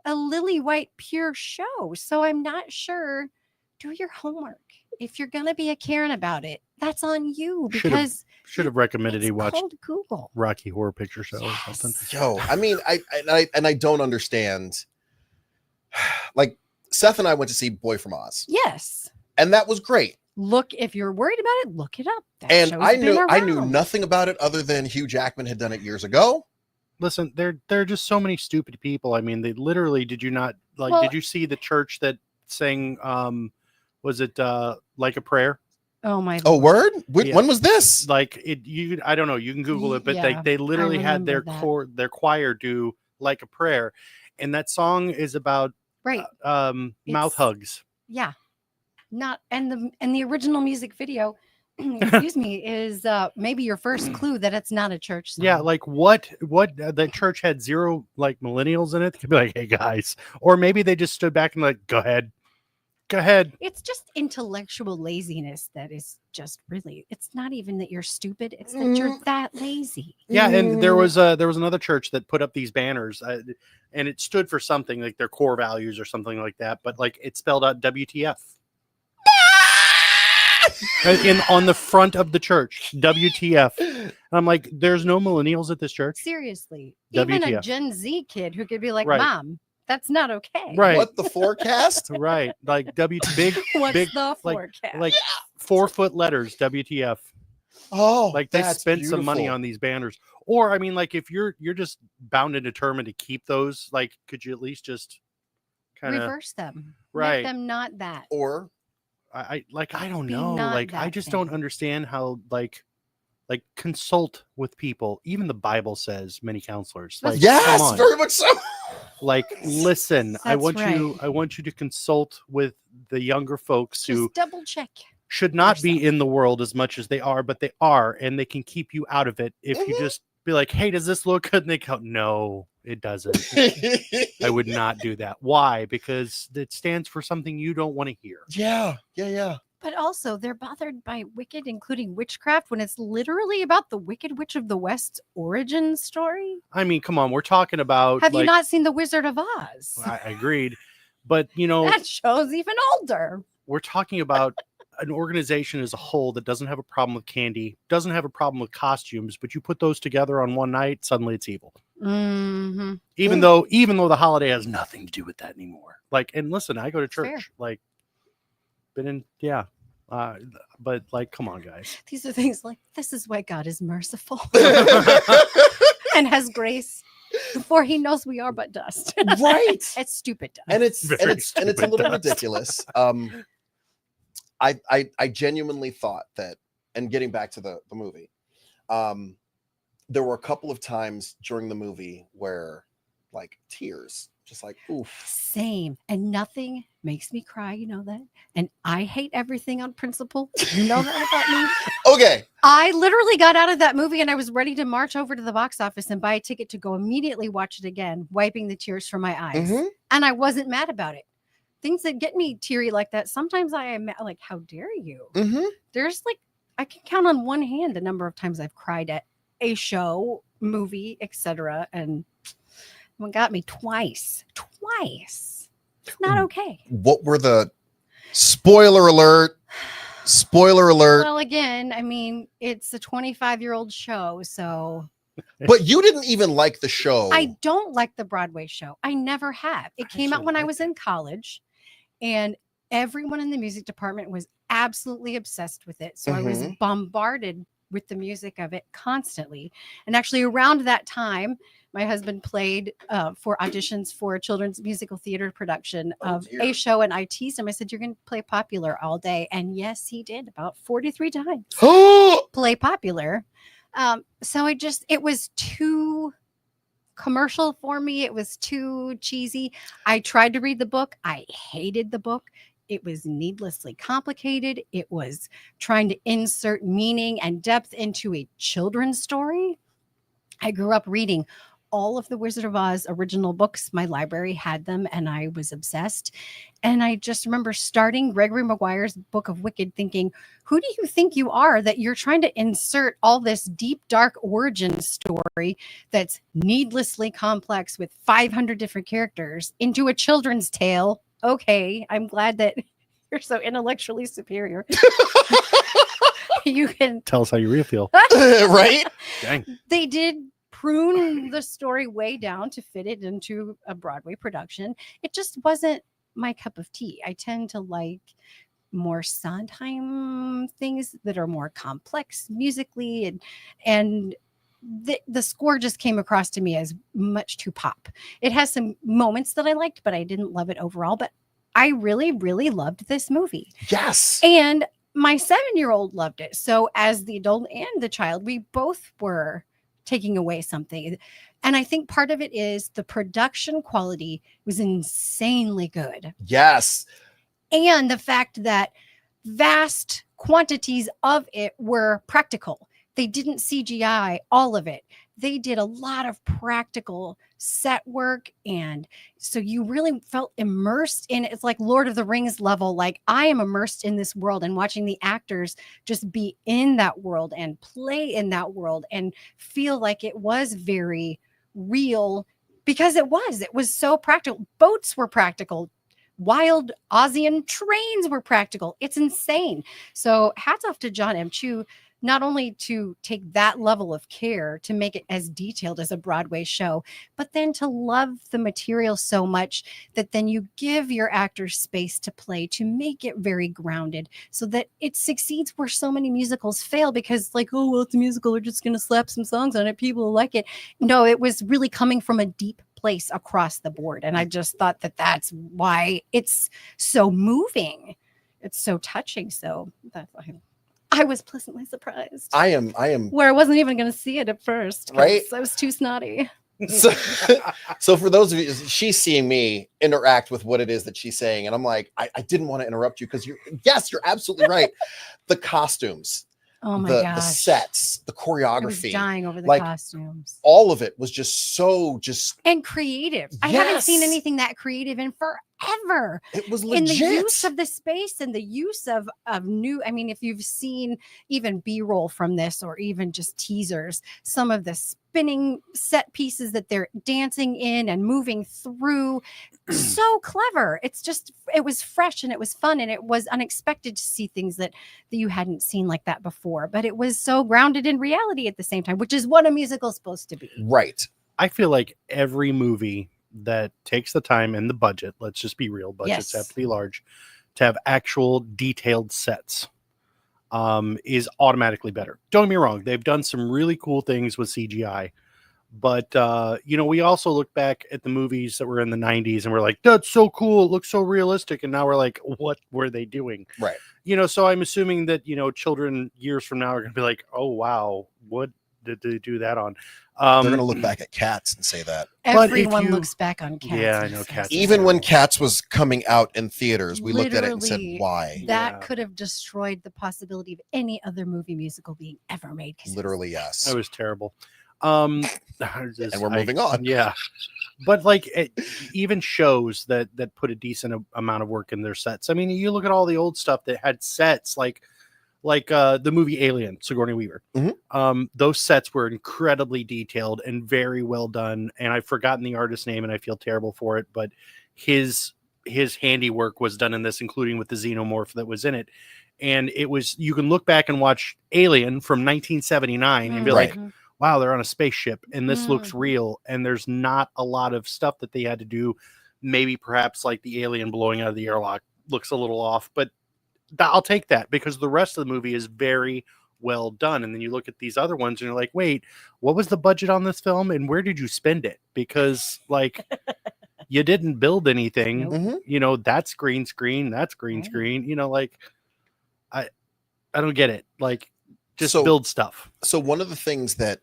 a lily white pure show. So I'm not sure. Do your homework. If you're going to be a Karen about it, that's on you, because should have recommended he watch Google Rocky Horror Picture Show or something. Yo, I mean, I don't understand. Like, Seth and I went to see Boy from Oz. Yes. And that was great. Look, if you're worried about it, look it up. That and show's I been knew around. nothing about it other than Hugh Jackman had done it years ago. Listen, there are just so many stupid people. I mean, they literally, did you not like? Well, did you see the church that sang? Was it Like a Prayer? Oh my! Oh, word! Yeah. When was this? Like it, I don't know. You can Google it, but Yeah, they literally had their remember their choir do Like a Prayer, and that song is about Right. mouth It's- hugs. Yeah. Not and the original music video, excuse me, is maybe your first clue that it's not a church song. Yeah, like what the church had zero like millennials in it. They could be like, hey guys, or maybe they just stood back and like, go ahead. It's just intellectual laziness that is just really. It's not even that you're stupid. It's that you're that lazy. Yeah, and there was another church that put up these banners, and it stood for something like their core values or something like that. But like it spelled out WTF. on the front of the church. WTF. And I'm like, there's no millennials at this church. Seriously. WTF. Even a Gen Z kid who could be like, Right. Mom, that's not okay. Right. What the forecast? Right. Like What's the forecast? Like 4-foot letters, WTF. Oh, like they that's spent beautiful. some money on these banners. Or I mean, like if you're just bound and determined to keep those, like could you at least just kind of reverse them? Right. Make them not that. Or I don't Be know. not Like I that just thing. don't understand how like consult with people. Even the Bible says many counselors. Like, come yes, on. very much so. Like, listen, I That's want you right. to consult with the younger folks who Just double check. should not be yourself. in the world as much as they are, but they are, and they can keep you out of it if you just be like, hey, does this look good? And they go, no, it doesn't. I would not do that. Why? Because it stands for something you don't want to hear. Yeah. But also, they're bothered by Wicked, including witchcraft, when it's literally about the Wicked Witch of the West's origin story. I mean, come on, we're talking about. Have you not seen The Wizard of Oz? I agreed, but you know that show's even older. We're talking about an organization as a whole that doesn't have a problem with candy, doesn't have a problem with costumes, but you put those together on one night, suddenly it's evil. Mm-hmm. Even though the holiday has nothing to do with that anymore. Like, and listen, I go to church. Fair. Like, been in, yeah. But like, come on, guys. These are things like, this is why God is merciful and has grace, for he knows we are but dust. Right. It's stupid dust. And it's a little dust. ridiculous. I genuinely thought that, and getting back to the movie, there were a couple of times during the movie where like tears, just like, oof. Same. And nothing makes me cry. You know that. And I hate everything on principle. You know that about me. Okay. I literally got out of that movie and I was ready to march over to the box office and buy a ticket to go immediately watch it again, wiping the tears from my eyes. Mm-hmm. And I wasn't mad about it. Things that get me teary like that, sometimes I am like, how dare you? Mm-hmm. There's like, I can count on one hand the number of times I've cried at a show, movie, etc. And one got me twice. It's not okay. What were the spoiler alert? Well, again, I mean, it's a 25-year-old show, so. But you didn't even like the show. I don't like the Broadway show. I never have. It came out when I was in college, and everyone in the music department was absolutely obsessed with it. So I was bombarded with the music of it constantly. And actually around that time, my husband played for auditions for a children's musical theater production of a show, and I teased him. I said, you're going to play Popular all day. And yes, he did, about 43 times. Play Popular. So it was too commercial for me. It was too cheesy. I tried to read the book. I hated the book. It was needlessly complicated. It was trying to insert meaning and depth into a children's story. I grew up reading all of the Wizard of Oz original books. My library had them and I was obsessed. And I just remember starting Gregory Maguire's Book of Wicked thinking, who do you think you are that you're trying to insert all this deep, dark origin story that's needlessly complex with 500 different characters into a children's tale? Okay, I'm glad that you're so intellectually superior. You can tell us how you really feel. Right? Dang. They did prune the story way down to fit it into a Broadway production. It just wasn't my cup of tea. I tend to like more Sondheim things that are more complex musically, and the score just came across to me as much too pop. It has some moments that I liked, but I didn't love it overall. But I really, really loved this movie. Yes. And my 7-year-old loved it. So as the adult and the child, we both were taking away something. And I think part of it is the production quality was insanely good. Yes. And the fact that vast quantities of it were practical. They didn't CGI all of it. They did a lot of practical set work. And so you really felt immersed in it. It's like Lord of the Rings level. Like I am immersed in this world and watching the actors just be in that world and play in that world and feel like it was very real, because it was so practical. Boats were practical. wild Aussian trains were practical. It's insane. So hats off to John M. Chu, not only to take that level of care to make it as detailed as a Broadway show, but then to love the material so much that then you give your actors space to play to make it very grounded so that it succeeds where so many musicals fail because like, oh, well, it's a musical. We're just going to slap some songs on it. People will like it. No, it was really coming from a deep place across the board. And I just thought that that's why it's so moving. It's so touching. So that's why I was pleasantly surprised. I am where I wasn't even going to see it at first. Right. I was too snotty. So for those of you, she's seeing me interact with what it is that she's saying. And I'm like, I didn't want to interrupt you because you're absolutely right. The costumes. Oh my gosh. The sets, the choreography. I was dying over the costumes. All of it was just so and creative. Yes. I haven't seen anything that creative in forever. It was legit. In the use of the space and the use of new. I mean, if you've seen even B-roll from this or even just teasers, some of the spinning set pieces that they're dancing in and moving through, so clever. It was fresh and it was fun and it was unexpected to see things that you hadn't seen like that before, but it was so grounded in reality at the same time, which is what a musical is supposed to be. Right. I feel like every movie that takes the time and the budget, let's just be real, budgets have to be large, to have actual detailed sets is automatically better. Don't get me wrong, they've done some really cool things with CGI, but we also look back at the movies that were in the 90s and we're like, that's so cool, it looks so realistic, and now we're like, what were they doing? Right. So I'm assuming that children years from now are going to be like, oh wow, what did they do that on? They're going to look back at Cats and say that. Everyone looks back on Cats. Yeah, I know Cats. Even when Cats was coming out in theaters, we looked at it and said, why? That could have destroyed the possibility of any other movie musical being ever made. Literally, yes. That was terrible. And we're moving on. Yeah. But even shows that put a decent amount of work in their sets. I mean, you look at all the old stuff that had sets like the movie Alien, Sigourney Weaver. Mm-hmm. Those sets were incredibly detailed and very well done. And I've forgotten the artist's name and I feel terrible for it, but his handiwork was done in this, including with the xenomorph that was in it. And you can look back and watch Alien from 1979 and be like, wow, they're on a spaceship and this looks real. And there's not a lot of stuff that they had to do. Maybe perhaps like the alien blowing out of the airlock looks a little off, but I'll take that because the rest of the movie is very well done. And then you look at these other ones and you're like, wait, what was the budget on this film and where did you spend it? Because you didn't build anything. Mm-hmm. That's green screen. That's green screen. I don't get it. Just build stuff. So one of the things that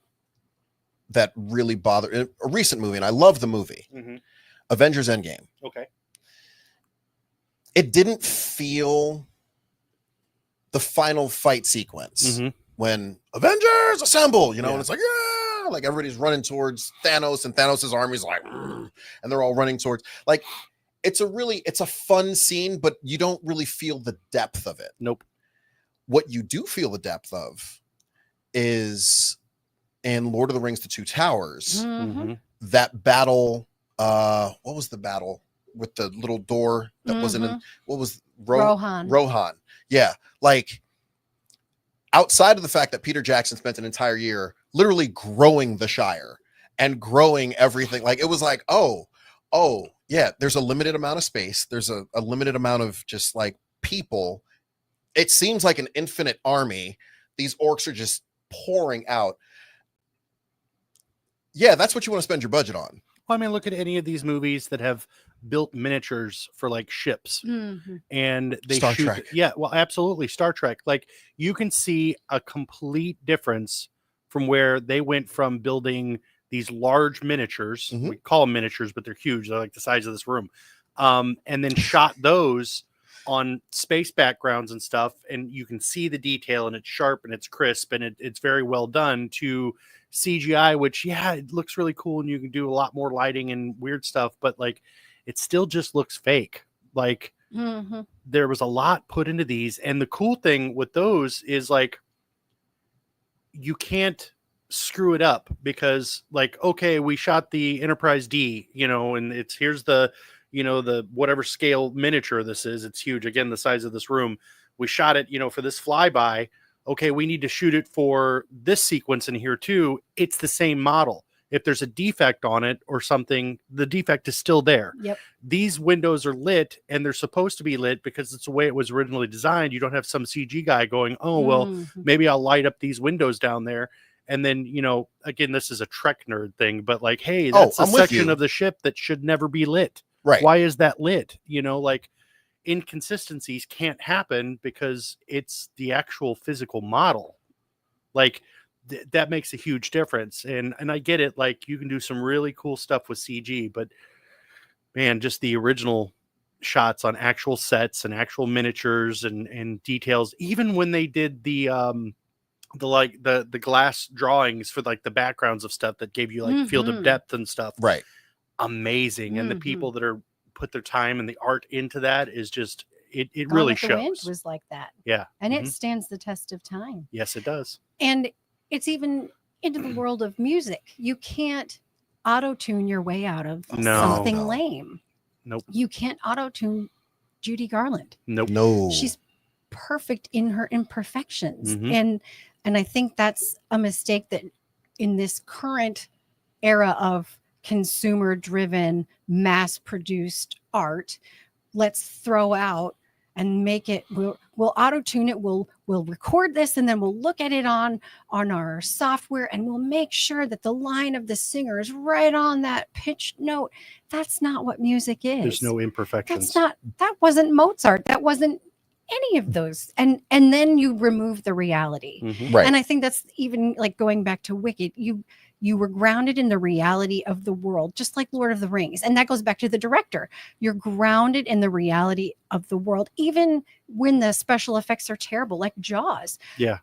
really bothered a recent movie, and I love the movie, Avengers Endgame. Okay. It didn't feel the final fight sequence when Avengers assemble, and it's like, yeah, like everybody's running towards Thanos and Thanos's army's like, and they're all running towards, it's a fun scene, but you don't really feel the depth of it. Nope. What you do feel the depth of is in Lord of the Rings, The Two Towers, that battle. What was the battle with the little door that wasn't in? What was Rohan? Yeah, outside of the fact that Peter Jackson spent an entire year literally growing the Shire and growing everything, it was like, oh yeah, there's a limited amount of space. There's a limited amount of just people. It seems like an infinite army. These orcs are just pouring out. Yeah, that's what you want to spend your budget on. Well, I mean, look at any of these movies that have built miniatures for ships and they Star Trek. Yeah, well, absolutely. Star Trek. You can see a complete difference from where they went from building these large miniatures. We call them miniatures, but they're huge. They're the size of this room. And then shot those on space backgrounds and stuff. And you can see the detail and it's sharp and it's crisp and it's very well done, to CGI, which, it looks really cool and you can do a lot more lighting and weird stuff, but it still just looks fake. There was a lot put into these. And the cool thing with those is you can't screw it up because like, okay, we shot the Enterprise D, and here's the, the whatever scale miniature this is. It's huge. Again, the size of this room. We shot it, for this flyby. Okay, we need to shoot it for this sequence in here too. It's the same model. If there's a defect on it or something, the defect is still there. Yep. These windows are lit and they're supposed to be lit because it's the way it was originally designed. You don't have some CG guy going, oh, well, maybe I'll light up these windows down there. And then, again, this is a Trek nerd thing, but like, hey, that's a section of the ship that should never be lit. Right. Why is that lit? Like inconsistencies can't happen because it's the actual physical model. Like, that makes a huge difference. And I get it. Like you can do some really cool stuff with CG, but man, just the original shots on actual sets and actual miniatures and details, even when they did the glass drawings for like the backgrounds of stuff that gave you like field of depth and stuff. Right. Amazing. And the people that are put their time and the art into that is just, it really shows. The Wind was like that. Yeah. And it stands the test of time. Yes, it does. And it's even into the world of music. You can't auto-tune your way out of something lame. Nope. You can't auto-tune Judy Garland. Nope. No. She's perfect in her imperfections. And I think that's a mistake that in this current era of consumer-driven, mass-produced art, let's throw out and make it, we'll auto-tune it, we'll record this, and then we'll look at it on our software, and we'll make sure that the line of the singer is right on that pitched note. That's not what music is. There's no imperfections. That wasn't Mozart. That wasn't any of those. And then you remove the reality. Right. And I think that's even like going back to Wicked, you were grounded in the reality of the world, just like Lord of the Rings. And that goes back to the director. You're grounded in the reality of the world, even when the special effects are terrible, like Jaws. Yeah.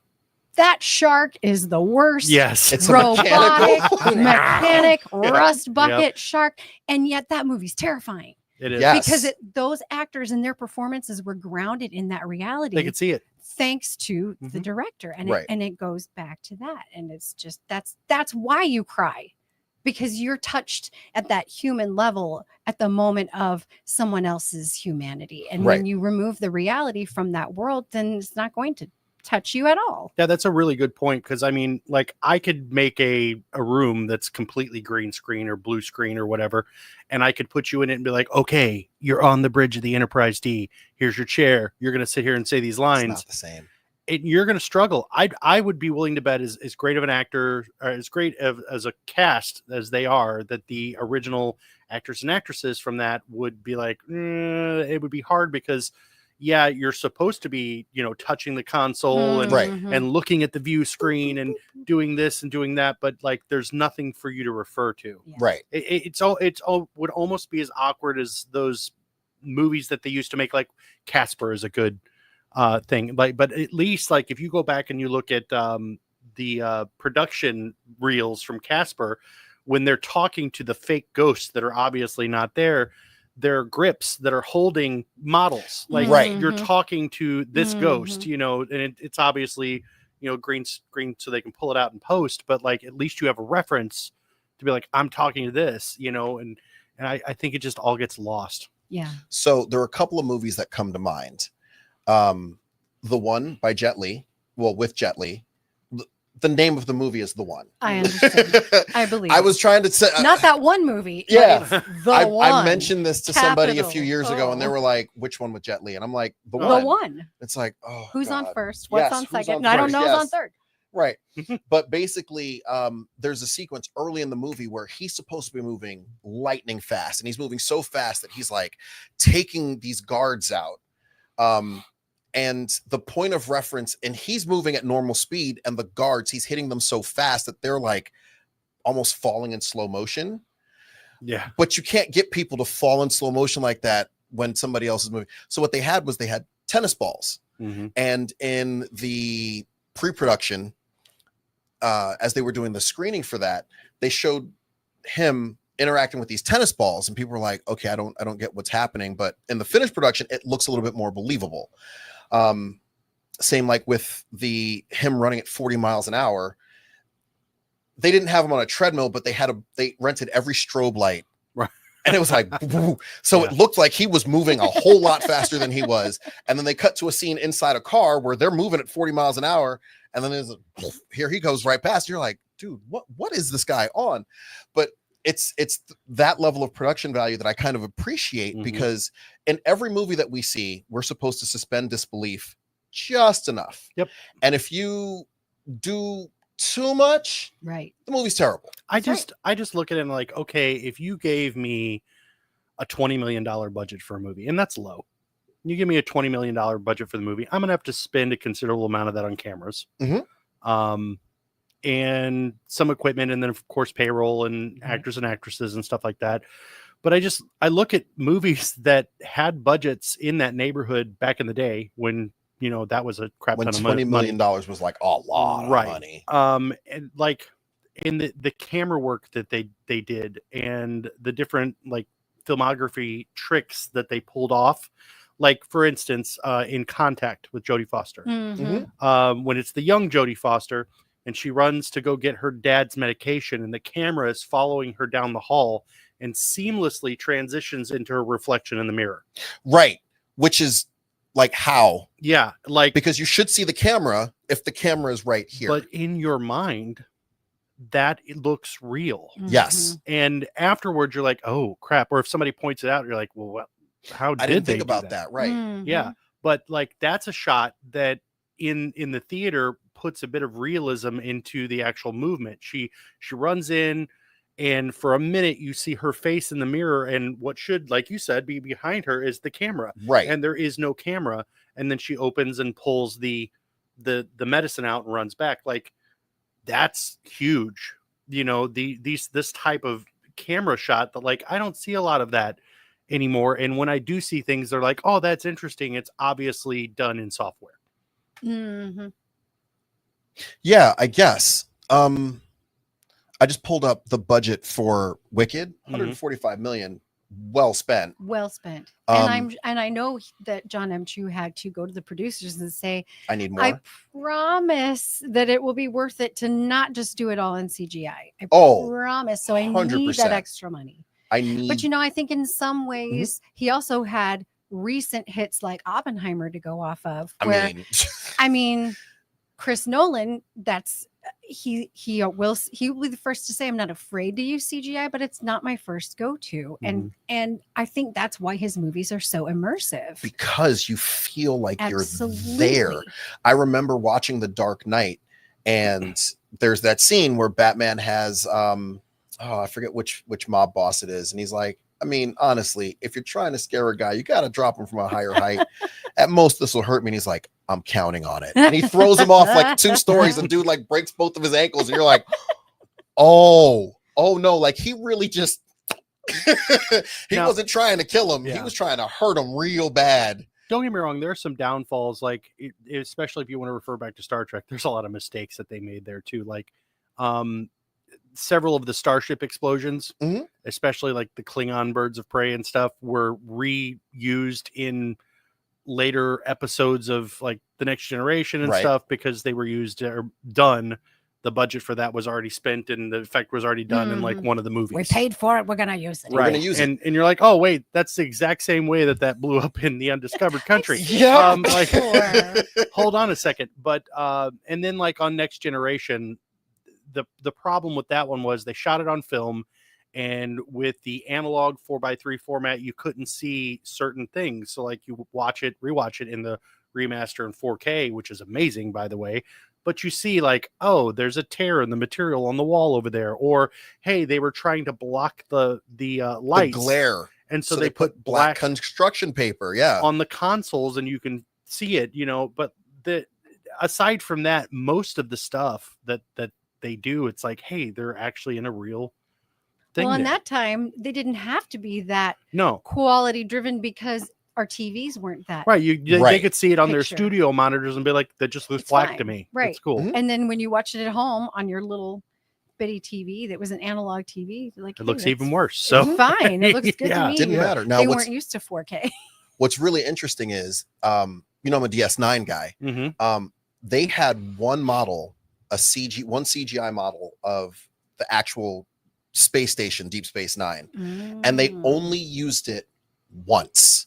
That shark is the worst. Yes. It's robotic, mechanic, rust bucket shark. And yet that movie's terrifying. It is. Yes. Because those actors and their performances were grounded in that reality. They could see it. Thanks to the director. And it goes back to that. And it's just, that's why you cry, because you're touched at that human level at the moment of someone else's humanity. And when you remove the reality from that world, then it's not going to touch you at all. Yeah, that's a really good point. Because I mean, like I could make a room that's completely green screen or blue screen or whatever, and I could put you in it and be like, okay, you're on the bridge of the Enterprise D. Here's your chair. You're going to sit here and say these lines. It's not the same. And you're going to struggle. I would be willing to bet as great of an actor, or as great as a cast as they are, that the original actors and actresses from that would be like, it would be hard because yeah, you're supposed to be, touching the console and looking at the view screen and doing this and doing that, but like there's nothing for you to refer to. Yeah. Right. It's would almost be as awkward as those movies that they used to make, like Casper is a good thing. Like, but at least like if you go back and you look at the production reels from Casper, when they're talking to the fake ghosts that are obviously not there, they're grips that are holding models. Like you're talking to this ghost, and it's obviously, green screen so they can pull it out in post, but like at least you have a reference to be like, I'm talking to this, and I think it just all gets lost. Yeah. So there are a couple of movies that come to mind. The one by Jet Li, with Jet Li. The name of the movie is The One. I understand. I believe. I was trying to say not that one movie. Yeah, the one. I mentioned this to somebody a few years ago, and they were like, "Which one with Jet Li?" And I'm like, "The one." The one. It's like, oh, who's God. on first? What's on second? On I don't first? know who's on third. Right. But basically, there's a sequence early in the movie where he's supposed to be moving lightning fast, and he's moving so fast that he's like taking these guards out. And the point of reference, and he's moving at normal speed, and the guards, he's hitting them so fast that they're like almost falling in slow motion. Yeah. But you can't get people to fall in slow motion like that when somebody else is moving. So what they had was they had tennis balls. And in the pre-production, as they were doing the screening for that, they showed him interacting with these tennis balls, and people were like, okay, I don't get what's happening. But in the finished production, it looks a little bit more believable. Same like with him running at 40 miles an hour. they didn't have him on a treadmill, but they rented every strobe light. Right. And it was like, so it looked like he was moving a whole lot faster than he was. And then they cut to a scene inside a car where they're moving at 40 miles an hour. And then there's here he goes right past. You're like, dude, what is this guy on? But it's that level of production value that I kind of appreciate, because in every movie that we see, we're supposed to suspend disbelief just enough. Yep. And if you do too much, right, the movie's terrible. I just look at it and like, okay, if you gave me a $20 million budget for a movie, and that's low, you give me a $20 million budget for the movie, I'm gonna have to spend a considerable amount of that on cameras, and some equipment, and then of course payroll and actors and actresses and stuff like that. But I look at movies that had budgets in that neighborhood back in the day when, you know, that was a crap ton of money. $20 million was like a lot of money. And like in the camera work that they did, and the different like filmography tricks that they pulled off. Like, for instance, in Contact with Jodie Foster, when it's the young Jodie Foster and she runs to go get her dad's medication, and the camera is following her down the hall and seamlessly transitions into her reflection in the mirror. Right. Which is like how? Yeah. Like, because you should see the camera if the camera is right here. But in your mind, that it looks real. Yes. And afterwards, you're like, oh, crap. Or if somebody points it out, you're like, well, what? How did I didn't they think about that? Right. Yeah. But like, that's a shot that in the theater puts a bit of realism into the actual movement. She runs in, and for a minute you see her face in the mirror, and what should, like you said, be behind her is the camera. Right. And there is no camera. And then she opens and pulls the medicine out and runs back. Like, that's huge. You know, this type of camera shot that, like, I don't see a lot of that anymore. And when I do see things, they're like, oh, that's interesting. It's obviously done in software. Yeah, I guess. I just pulled up the budget for Wicked, 145 million. Well spent. And I know that John M. Chu had to go to the producers and say, I need more. I promise that it will be worth it to not just do it all in CGI. I promise. So I 100%. Need that extra money. But you know, I think in some ways he also had recent hits like Oppenheimer to go off of. Where, I mean, Chris Nolan, he will be the first to say, I'm not afraid to use CGI, but it's not my first go-to. And I think that's why his movies are so immersive, because you feel like you're there. I remember watching The Dark Knight, and there's that scene where Batman has I forget which mob boss it is, and he's like, I mean, honestly, if you're trying to scare a guy, you got to drop him from a higher height. At most, this will hurt me. And he's like, I'm counting on it. And he throws him off like 2 stories, and dude like breaks both of his ankles. And you're like, oh no. Like, he really just, he wasn't trying to kill him. Yeah. He was trying to hurt him real bad. Don't get me wrong. There are some downfalls, like especially if you want to refer back to Star Trek, there's a lot of mistakes that they made there too. Like, several of the starship explosions, especially like the Klingon birds of prey and stuff, were reused in later episodes of like The Next Generation and stuff, because they were used or done. The budget for that was already spent, and the effect was already done in like one of the movies. We paid for it. We're going to use it. Right. We're going to use it. And you're like, oh, wait, that's the exact same way that blew up in The Undiscovered Country. Yeah. Hold on a second. But, and then like on Next Generation, the problem with that one was they shot it on film, and with the analog 4:3 format, you couldn't see certain things. So like you rewatch it in the remaster in 4K, which is amazing, by the way. But you see like, oh, there's a tear in the material on the wall over there, or hey, they were trying to block the lights, the glare, and so they put black construction paper, on the consoles, and you can see it, you know. But aside from that, most of the stuff that they do, it's like, hey, they're actually in a real thing. Well, in that time, they didn't have to be that quality driven, because our TVs weren't that. Right. They could see it on their studio monitors and be like, that just looks black to me. Right. It's cool. And then when you watch it at home on your little bitty TV that was an analog TV, like, it looks even worse. So it's fine. It looks good to me. It didn't matter. Now, they weren't used to 4K. What's really interesting is, you know, I'm a DS9 guy. They had one model, one CGI model of the actual space station, Deep Space Nine, and they only used it once.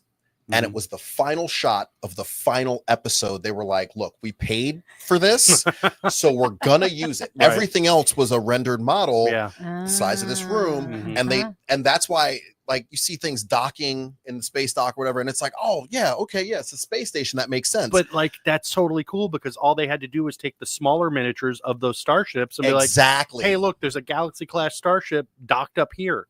And it was the final shot of the final episode. They were like, look, we paid for this, so we're gonna use it. Right. Everything else was a rendered model, the size of this room. And that's why, like, you see things docking in the space dock or whatever, and it's like, oh yeah, okay, yeah, it's a space station. That makes sense. But like, that's totally cool, because all they had to do was take the smaller miniatures of those starships and be like, hey, look, there's a Galaxy class starship docked up here.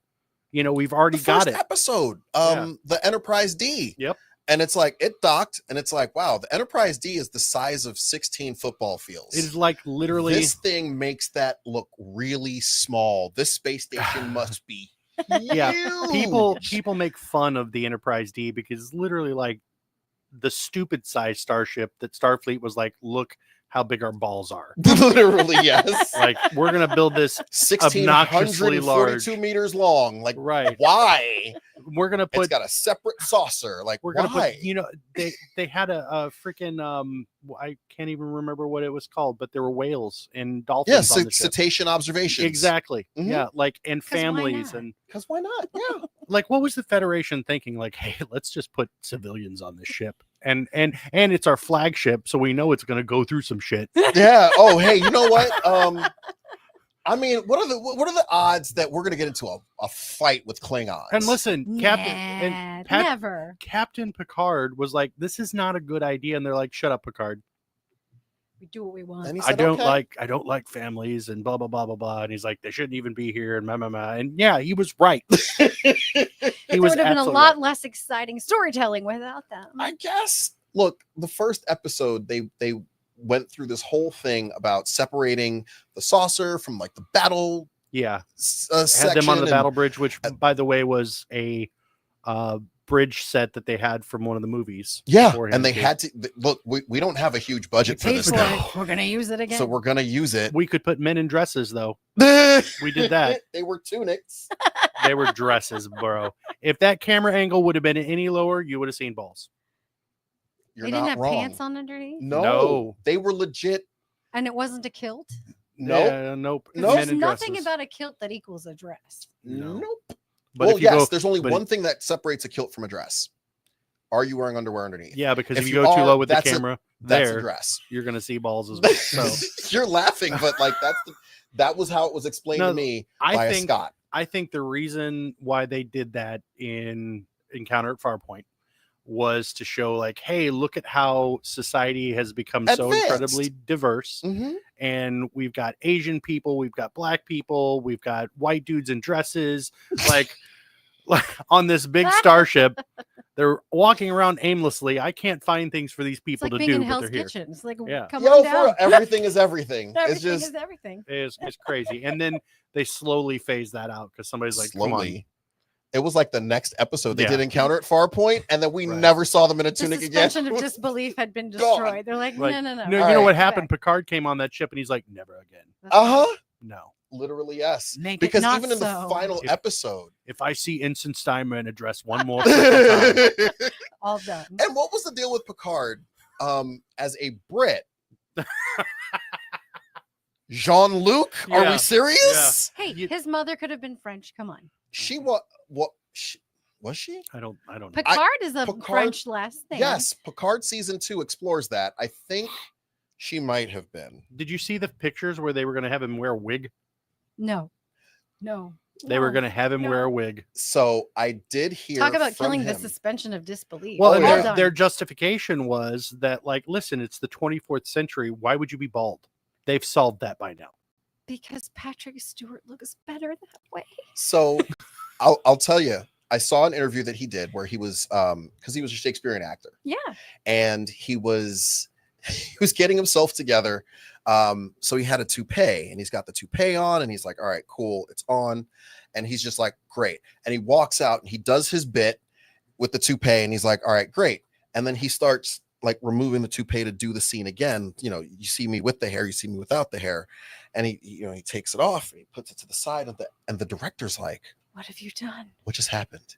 You know, we've already got it. Episode, the Enterprise D. Yep. And it's like, it docked, and it's like, wow, the Enterprise D is the size of 16 football fields. It is like literally. This thing makes that look really small. This space station must be huge. Yeah. People make fun of the Enterprise D because it's literally like the stupid size starship that Starfleet was like, look how big our balls are. Literally, yes. Like, we're gonna build this obnoxiously large, 42 meters long. Like, right? Why? We're gonna put. It's got a separate saucer. Like, we're gonna put. You know, they had a freaking I can't even remember what it was called, but there were whales and dolphins. Yeah, cetacean observations. Exactly. Yeah, like, and families, and because why not? Yeah. Like, what was the Federation thinking? Like, hey, let's just put civilians on this ship. And it's our flagship, so we know it's going to go through some shit. Yeah. Oh, hey, you know what? I mean, what are the odds that we're going to get into a fight with Klingons? And listen, never. Captain Picard was like, "This is not a good idea," and they're like, "Shut up, Picard. We do what we want." And he said, I don't like families and blah blah blah blah blah. And he's like, they shouldn't even be here and blah blah blah. And yeah, he was right. It would have been a lot less exciting storytelling without them, I guess. Look, the first episode, they went through this whole thing about separating the saucer from like the battle. Yeah, had them on the battle bridge, which by the way was a bridge set that they had from one of the movies. Yeah, and they had to look. We don't have a huge budget for this now. We're gonna use it again. So we're gonna use it. We could put men in dresses though. We did that. They were tunics. They were dresses, bro. If that camera angle would have been any lower, you would have seen balls. They didn't have pants on underneath. No, they were legit. And it wasn't a kilt. Nope. There's nothing about a kilt that equals a dress. Nope. But yes, there's only one thing that separates a kilt from a dress. Are you wearing underwear underneath? Yeah, because if you go too low with the camera, that's a dress. You're gonna see balls as well. So. You're laughing, but like that was how it was explained to me by Scott. I think the reason why they did that in Encounter at Farpoint was to show like, hey, look at how society has become so incredibly diverse. And we've got Asian people, we've got black people, we've got white dudes in dresses, like on this big starship. They're walking around aimlessly. I can't find things for these people to do. In but Hell's they're here. Kitchen. It's like, come on down. Everything is everything. Everything is everything. It's crazy. And then they slowly phase that out because somebody's like, come on. It was like the next episode they did Encounter at Farpoint, and then we never saw them in a tunic again. The suspension of disbelief had been destroyed. They're like, no. You know what happened? Picard came on that ship, and he's like, never again. No. Literally, yes. Because even in the final episode, if I see Ensign Steinman address one more time, all done. And what was the deal with Picard? As a Brit, Jean-Luc? Are we serious? Yeah. Hey, his mother could have been French. Come on. She was she? I don't know. Picard is a French last name. Yes, Picard season 2 explores that. I think she might have been. Did you see the pictures where they were going to have him wear a wig? No. They were going to have him wear a wig. So I did hear. Talk about killing the suspension of disbelief. Well, their justification was that, like, listen, it's the 24th century. Why would you be bald? They've solved that by now. Because Patrick Stewart looks better that way. So I'll tell you, I saw an interview that he did where he was because he was a Shakespearean actor. Yeah. And he was getting himself together. So he had a toupee, and he's got the toupee on, and he's like, all right, cool, it's on. And he's just like, great. And he walks out and he does his bit with the toupee, and he's like, all right, great. And then he starts like removing the toupee to do the scene again. You know, you see me with the hair, you see me without the hair. And he takes it off and he puts it to the side and the director's like, what have you done? What just happened?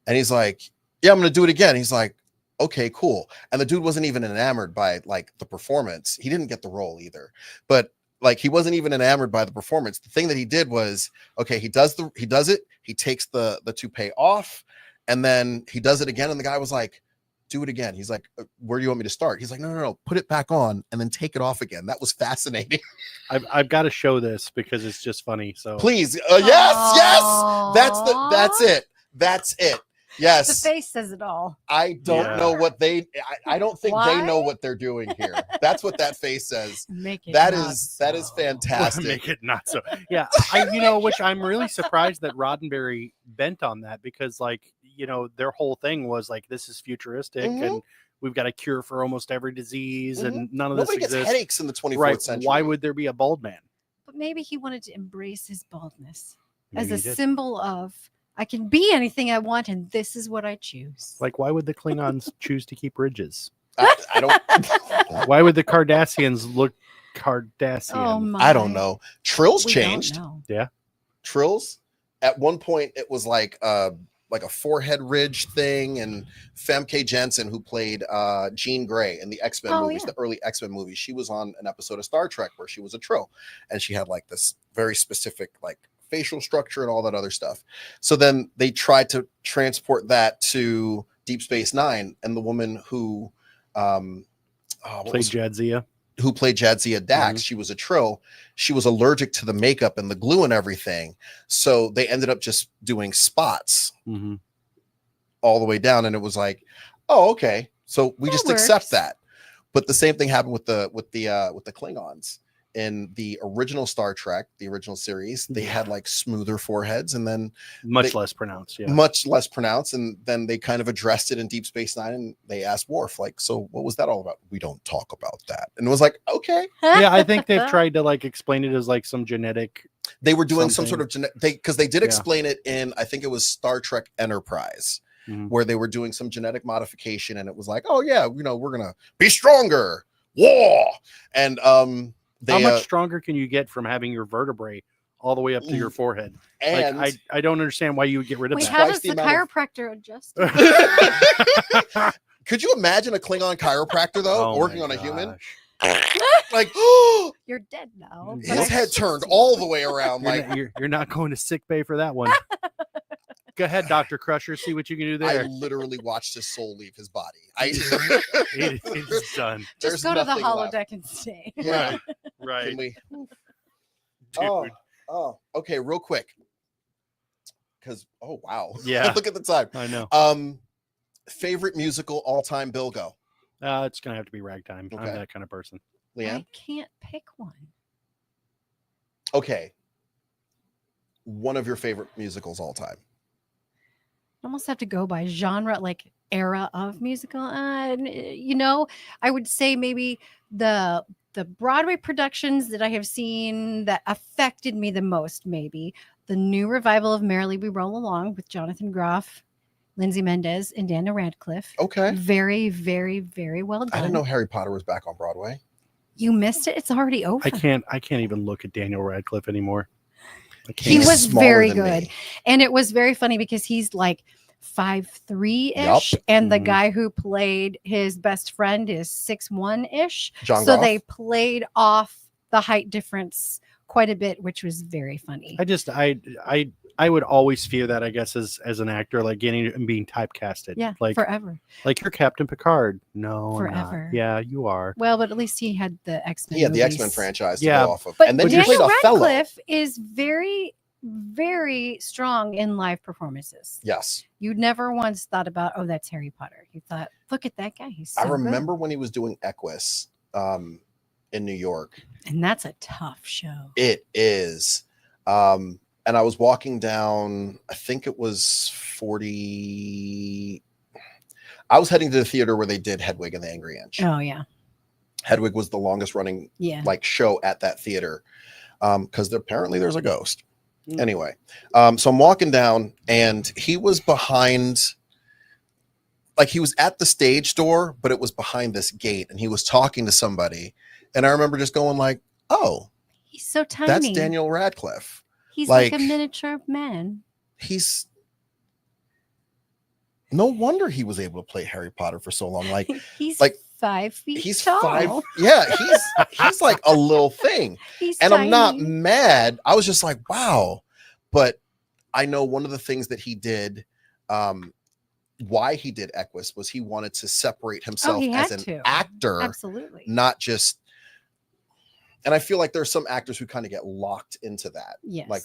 And he's like, yeah, I'm going to do it again. He's like, okay, cool. And the dude wasn't even enamored by like the performance. He didn't get the role either. But like he wasn't even enamored by the performance. The thing that he did was, okay, he does it, he takes the toupee off, and then he does it again, and the guy was like, do it again. He's like, where do you want me to start? He's like, no, put it back on and then take it off again. That was fascinating. I've got to show this because it's just funny. So please, yes, that's it. Yes, the face says it all. I don't know what I don't think they know what they're doing here. That's what that face says. That is fantastic. Make it not so. Yeah, which I'm really surprised that Roddenberry bent on that, because like, their whole thing was like, this is futuristic and we've got a cure for almost every disease and none of Nobody this exists. Gets headaches in the 24th century. Why would there be a bald man? But maybe he wanted to embrace his baldness as a symbol of, I can be anything I want, and this is what I choose. Like, why would the Klingons choose to keep ridges? I don't. Why would the Cardassians look Cardassian? Oh I don't know. Trills changed. Yeah. Trills. At one point, it was like a forehead ridge thing, and Femke Jensen, who played Jean Grey in the X-Men movies, the early X-Men movies, she was on an episode of Star Trek where she was a Trill, and she had like this very specific like facial structure and all that other stuff. So then they tried to transport that to Deep Space Nine, and the woman who played Jadzia Dax, she was a Trill. She was allergic to the makeup and the glue and everything, so they ended up just doing spots all the way down, and it was like, oh, okay, so we just accept that. But the same thing happened with the Klingons. In the original Star Trek, the original series, they had like smoother foreheads, and then much less pronounced. And then they kind of addressed it in Deep Space Nine, and they asked Worf, like, so what was that all about? We don't talk about that. And it was like, okay. Yeah, I think they've tried to like explain it as like some genetic. They were doing some sort of because they did explain it in, I think it was Star Trek Enterprise, where they were doing some genetic modification, and it was like, oh yeah, we're gonna be stronger. War. And how much stronger can you get from having your vertebrae all the way up to your forehead? And like, I don't understand why you would get rid of that. How does the chiropractor adjust? Could you imagine a Klingon chiropractor though, working on a human? Like, you're dead now. His head turned all the way around. You're not going to sick bay for that one. Go ahead, Dr. Crusher. See what you can do there. I literally watched his soul leave his body. It's done. Just go to the holodeck and stay. Yeah. Right. Can we? Oh, okay, real quick. Because wow. Yeah. Look at the time. I know. Favorite musical all-time, Bill, go. It's gonna have to be Ragtime. Okay. I'm that kind of person. Leanne? I can't pick one. Okay. One of your favorite musicals all time. Almost have to go by genre, like era of musical. I would say maybe the Broadway productions that I have seen that affected me the most, maybe the new revival of Merrily We Roll Along with Jonathan Groff, Lindsay Mendez, and Daniel Radcliffe. Okay. Very, very, very well done. I didn't know Harry Potter was back on Broadway. You missed it. It's already over. I can't even look at Daniel Radcliffe anymore. He was very good. And it was very funny because he's like 5'3"-ish, and the guy who played his best friend is 6'1"-ish. John so Goff? they played off the height difference quite a bit, which was very funny. I would always fear that, I guess, as an actor, like getting and being typecasted. Yeah, like forever. Like you're Captain Picard. No, forever. Yeah, you are. Well, but at least he had the X-Men. He had the X-Men franchise to go off of. But and then Daniel he played Othello. Radcliffe is very, very strong in live performances. Yes. You never once thought about, oh, that's Harry Potter. You thought, look at that guy. He's so I remember good. when he was doing Equus in New York. And that's a tough show. It is. And I was walking down, I think it was 40. I was heading to the theater where they did Hedwig and the Angry Inch. Oh, yeah. Hedwig was the longest running show at that theater because apparently there's a ghost. Anyway, so I'm walking down and he was behind, like he was at the stage door, but it was behind this gate and he was talking to somebody. And I remember just going like, oh, he's so tiny. That's Daniel Radcliffe. He's like a miniature man. No wonder he was able to play Harry Potter for so long. Like he's like 5 feet He's tall. 5. Yeah, he's like a little thing. He's and tiny. I'm not mad. I was just like, wow. But I know one of the things that he did, why he did Equus was he wanted to separate himself as an actor. Absolutely. Not just, and I feel like there's some actors who kind of get locked into that. Yes. Like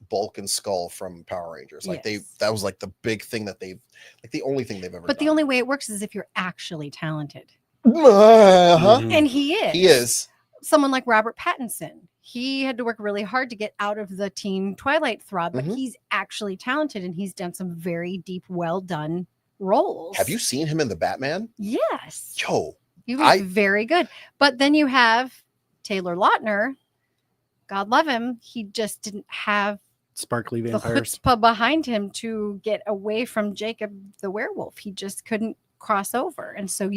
Bulk and Skull from Power Rangers. Like that was like the big thing that they've, like the only thing they've ever But done. the only way it works is if you're actually talented. And he is. He is. Someone like Robert Pattinson. He had to work really hard to get out of the teen Twilight throb, but he's actually talented and he's done some very deep, well done roles. Have you seen him in the Batman? Yes. Yo. He was very good. But then you have Taylor Lautner. God love him. He just didn't have sparkly vampires the chutzpah behind him to get away from Jacob the werewolf. He just couldn't cross over. And so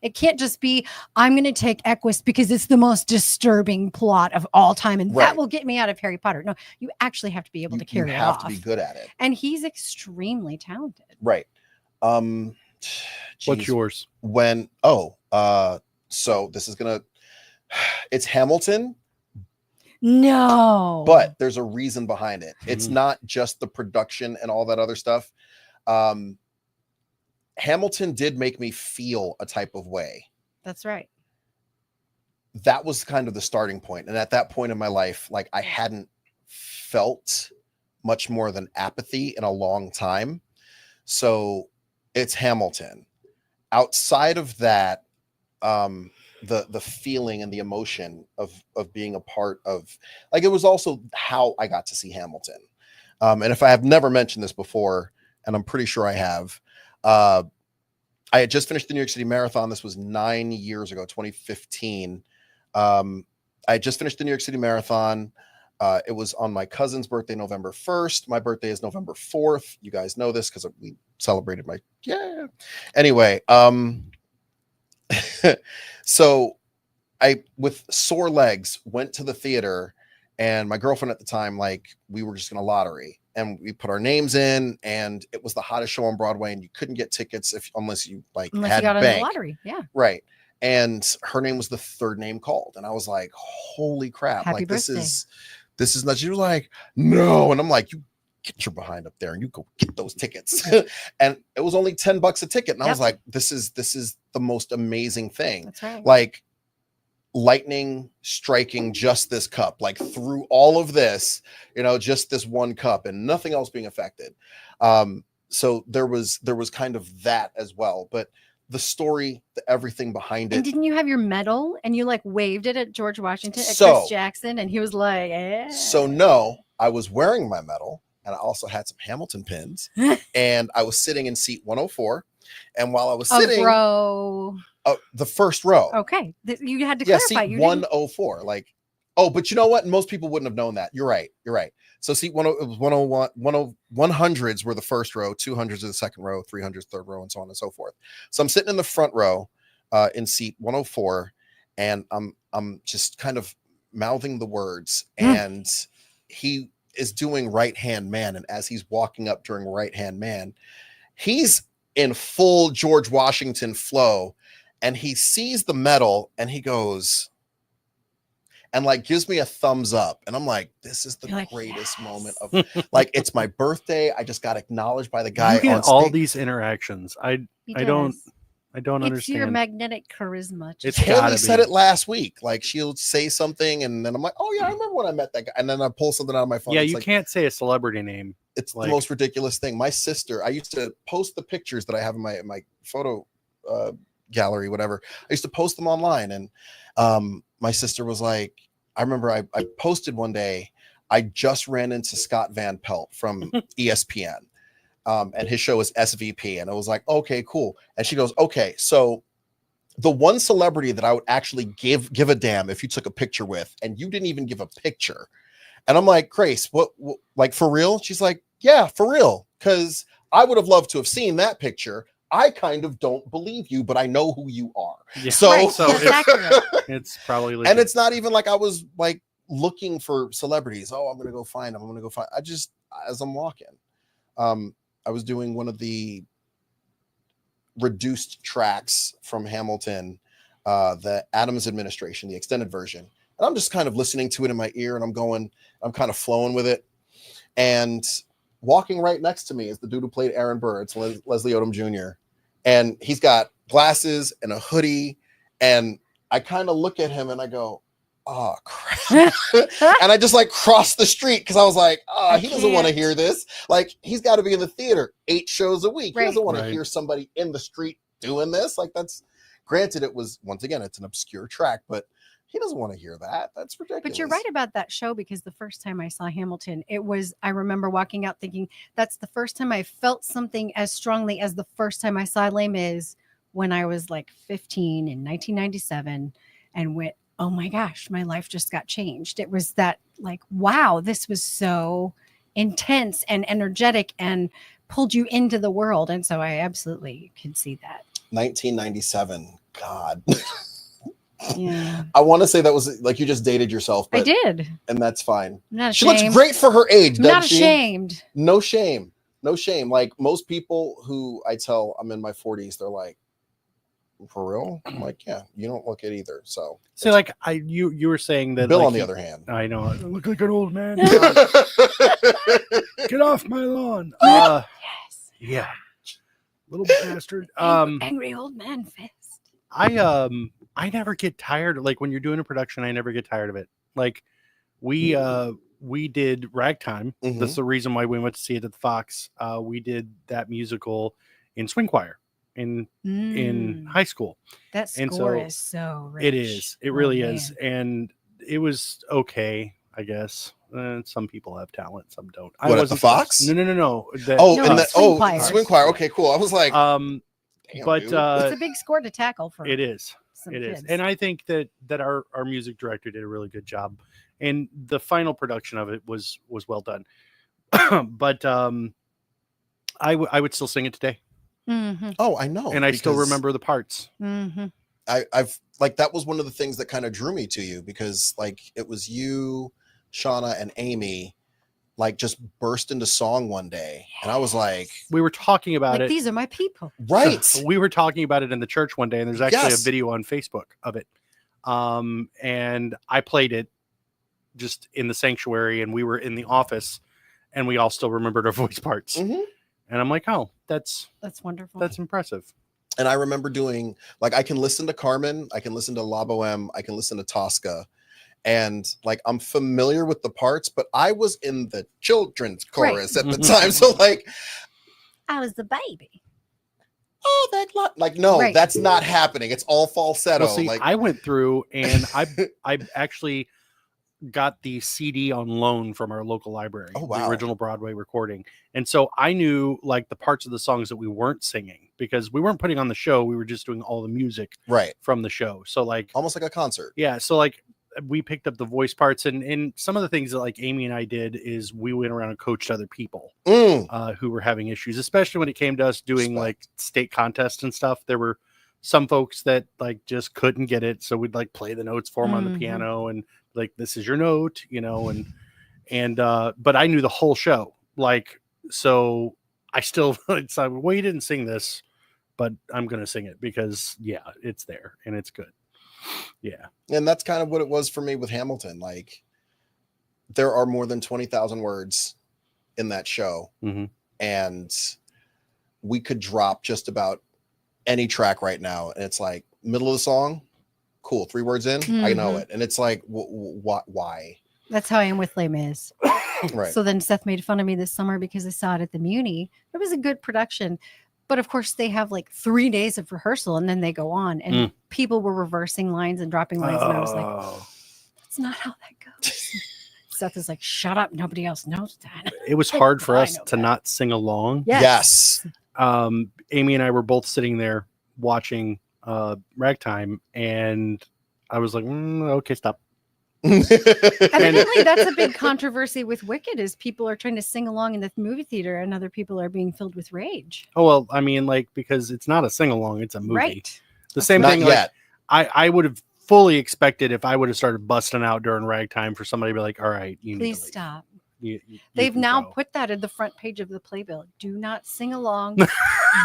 it can't just be, I'm going to take Equus because it's the most disturbing plot of all time. And that will get me out of Harry Potter. No, you actually have to be able to carry it off. You have to be good at it. And he's extremely talented. Right. What's yours? So this is it's Hamilton. No. But there's a reason behind it. It's not just the production and all that other stuff. Hamilton did make me feel a type of way. That's right. That was kind of the starting point. And at that point in my life, like I hadn't felt much more than apathy in a long time. So it's Hamilton. Outside of that, the feeling and the emotion of being a part of, like, it was also how I got to see Hamilton. And if I have never mentioned this before, and I'm pretty sure I have, I had just finished the New York City Marathon. This was 9 years ago, 2015. I had just finished the New York City Marathon. It was on my cousin's birthday, November 1st. My birthday is November 4th. You guys know this because we celebrated Anyway, so I, with sore legs, went to the theater, and my girlfriend at the time, like, we were just going to lottery, and we put our names in, and it was the hottest show on Broadway, and you couldn't get tickets unless you had you got bank. on the lottery. Yeah. Right. And her name was the third name called. And I was like, holy crap. Happy like birthday. This is not, she was like, no. And I'm like, you get your behind up there and you go get those tickets. And it was only $10 a ticket. And I was like, this is the most amazing thing. That's right. Like lightning striking just this cup, like through all of this, just this one cup and nothing else being affected. So there was kind of that as well, but the story, everything behind it. And didn't you have your medal and you like waved it at George Washington, at Chris Jackson, and he was like, eh. So no, I was wearing my medal, and I also had some Hamilton pins, and I was sitting in seat 104. And while I was sitting, the first row. Okay, you had to clarify. Seat 104. Like, but you know what? Most people wouldn't have known that. You're right. So seat 101, 100s were the first row, 200s are the second row, 300s third row, and so on and so forth. So I'm sitting in the front row in seat 104, and I'm just kind of mouthing the words, and he is doing Right Hand Man, and as he's walking up during Right Hand Man, he's in full George Washington flow, and he sees the medal, and he goes, and like gives me a thumbs up, and I'm like, this is the greatest moment of, like, it's my birthday. I just got acknowledged by the guy. You get all these interactions. I don't understand. It's your magnetic charisma. Haley said it last week. Like, she'll say something, and then I'm like, oh yeah, I remember when I met that guy. And then I pull something out of my phone. Yeah, you can't say a celebrity name. It's the most ridiculous thing. My sister, I used to post the pictures that I have in my photo gallery, whatever. I used to post them online, and my sister was like, I remember I posted one day, I just ran into Scott Van Pelt from ESPN, and his show is SVP, and I was like, okay, cool. And she goes, okay, so the one celebrity that I would actually give a damn if you took a picture with, and you didn't even give a picture. And I'm like, Grace, what like, for real? She's like, yeah, for real, because I would have loved to have seen that picture. I kind of don't believe you, but I know who you are. Yeah. So it's probably legit. And it's not even like I was like looking for celebrities. Oh, I'm going to go find them. I just, as I'm walking, I was doing one of the reduced tracks from Hamilton the Adams administration, the extended version. And I'm just kind of listening to it in my ear, and I'm kind of flowing with it. And walking right next to me is the dude who played Aaron Burr. It's Leslie Odom Jr. And he's got glasses and a hoodie. And I kind of look at him and I go, oh, crap. And I just like crossed the street because I was like, oh, he doesn't want to hear this. Like, he's got to be in the theater 8 shows a week. Right. He doesn't want to hear somebody in the street doing this. Like, that's granted, it was, once again, it's an obscure track, but he doesn't want to hear that. That's ridiculous. But you're right about that show, because the first time I saw Hamilton, I remember walking out thinking, that's the first time I felt something as strongly as the first time I saw Les Mis when I was like 15 in 1997, and went, oh my gosh, my life just got changed. It was that like, wow, this was so intense and energetic and pulled you into the world. And so I absolutely could see that. 1997. God. Yeah. I want to say that was like you just dated yourself. But, I did. And that's fine. I'm not she ashamed. looks great for her age. I'm not ashamed. No shame. No shame. Like most people who I tell I'm in my 40s, they're like, for real? I'm like, yeah, you don't look it either. So like you were saying that Bill, like, on the other hand. I know I look like an old man. Get off my lawn. Yes. Yeah. Little bastard. Angry old man fist. I never get tired. Like when you're doing a production, I never get tired of it. Like we did Ragtime. Mm-hmm. That's the reason why we went to see it at the Fox. We did that musical in swing choir in high school. That score is so rich. It is. It really is. And it was okay, I guess. Some people have talent, some don't. What, at the Fox? No. Swing choir. Okay, cool. I was like, but it's a big score to tackle for. It is. It is. And I think that our music director did a really good job, and the final production of it was well done. But I would still sing it today. Mm-hmm. Oh, I know. And I still remember the parts. Mm-hmm. I've like, that was one of the things that kind of drew me to you, because like it was you, Shauna, and Amy like just burst into song one day, and I was like, we were talking about it. These are my people, right? We were talking about it in the church one day, and there's actually a video on Facebook of it. And I played it just in the sanctuary, and we were in the office, and we all still remembered our voice parts. Mm-hmm. And I'm like, oh, that's wonderful. That's impressive. And I remember doing, like, I can listen to Carmen, I can listen to La Boheme, I can listen to Tosca, and like I'm familiar with the parts, but I was in the children's chorus at the time, so like I was the baby. Oh, that like no, that's not happening. It's all falsetto. Well, see, like I went through and I actually got the CD on loan from our local library, the original Broadway recording. And so I knew like the parts of the songs that we weren't singing, because we weren't putting on the show. We were just doing all the music from the show. So like almost like a concert. Yeah. So like we picked up the voice parts, and some of the things that like Amy and I did is we went around and coached other people who were having issues, especially when it came to us doing like state contests and stuff. There were some folks that like just couldn't get it. So we'd like play the notes for them on the piano and like, this is your note, you know, and but I knew the whole show. Like, so I still, it's like, well, you didn't sing this, but I'm going to sing it because it's there and it's good. Yeah. And that's kind of what it was for me with Hamilton. Like there are more than 20,000 words in that show. Mm-hmm. And we could drop just about any track right now. And it's like middle of the song. Cool. 3 words in. I know it. And it's like, why? That's how I am with Les Mis. Right. So then Seth made fun of me this summer because I saw it at the Muni. It was a good production. But of course, they have like 3 days of rehearsal and then they go on. And people were reversing lines and dropping lines. And I was like, that's not how that goes. Seth is like, shut up. Nobody else knows that. It was hard for us to not sing along. Yes. Amy and I were both sitting there watching Ragtime. And I was like, okay, stop. Evidently, that's a big controversy with Wicked, is people are trying to sing along in the movie theater and other people are being filled with rage. Oh, well, I mean, like, because it's not a sing along, it's a movie. Right. The same thing. Like, I would have fully expected if I would have started busting out during Ragtime for somebody to be like, all right, you please need to stop. They've now put that at the front page of the playbill. Do not sing along.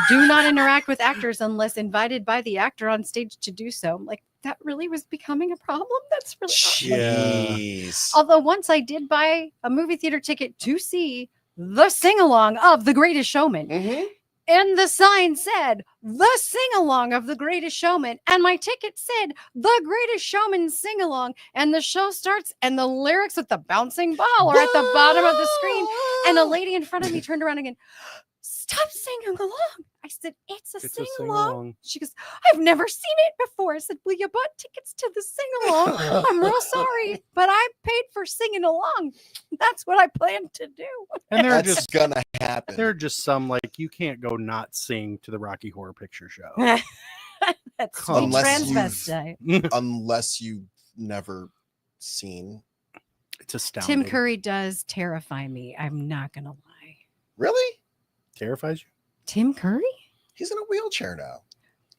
Do not interact with actors unless invited by the actor on stage to do so. I'm like, that really was becoming a problem. That's really Jeez. Although once I did buy a movie theater ticket to see the sing-along of The Greatest Showman. Mm-hmm. And the sign said, the sing-along of The Greatest Showman. And my ticket said, The Greatest Showman sing-along. And the show starts, and the lyrics with the bouncing ball are at the bottom of the screen. And a lady in front of me turned around again. Stop singing along. I said, it's a sing-along. She goes, I've never seen it before. I said, well, you bought tickets to the sing-along. I'm real sorry, but I paid for singing along. That's what I plan to do. And that's just gonna happen. There are just some, like, you can't go not sing to the Rocky Horror Picture Show. That's transvestite. Unless you've never seen. It's astounding. Tim Curry does terrify me. I'm not gonna lie. Really? Terrifies you? Tim Curry? He's in a wheelchair now.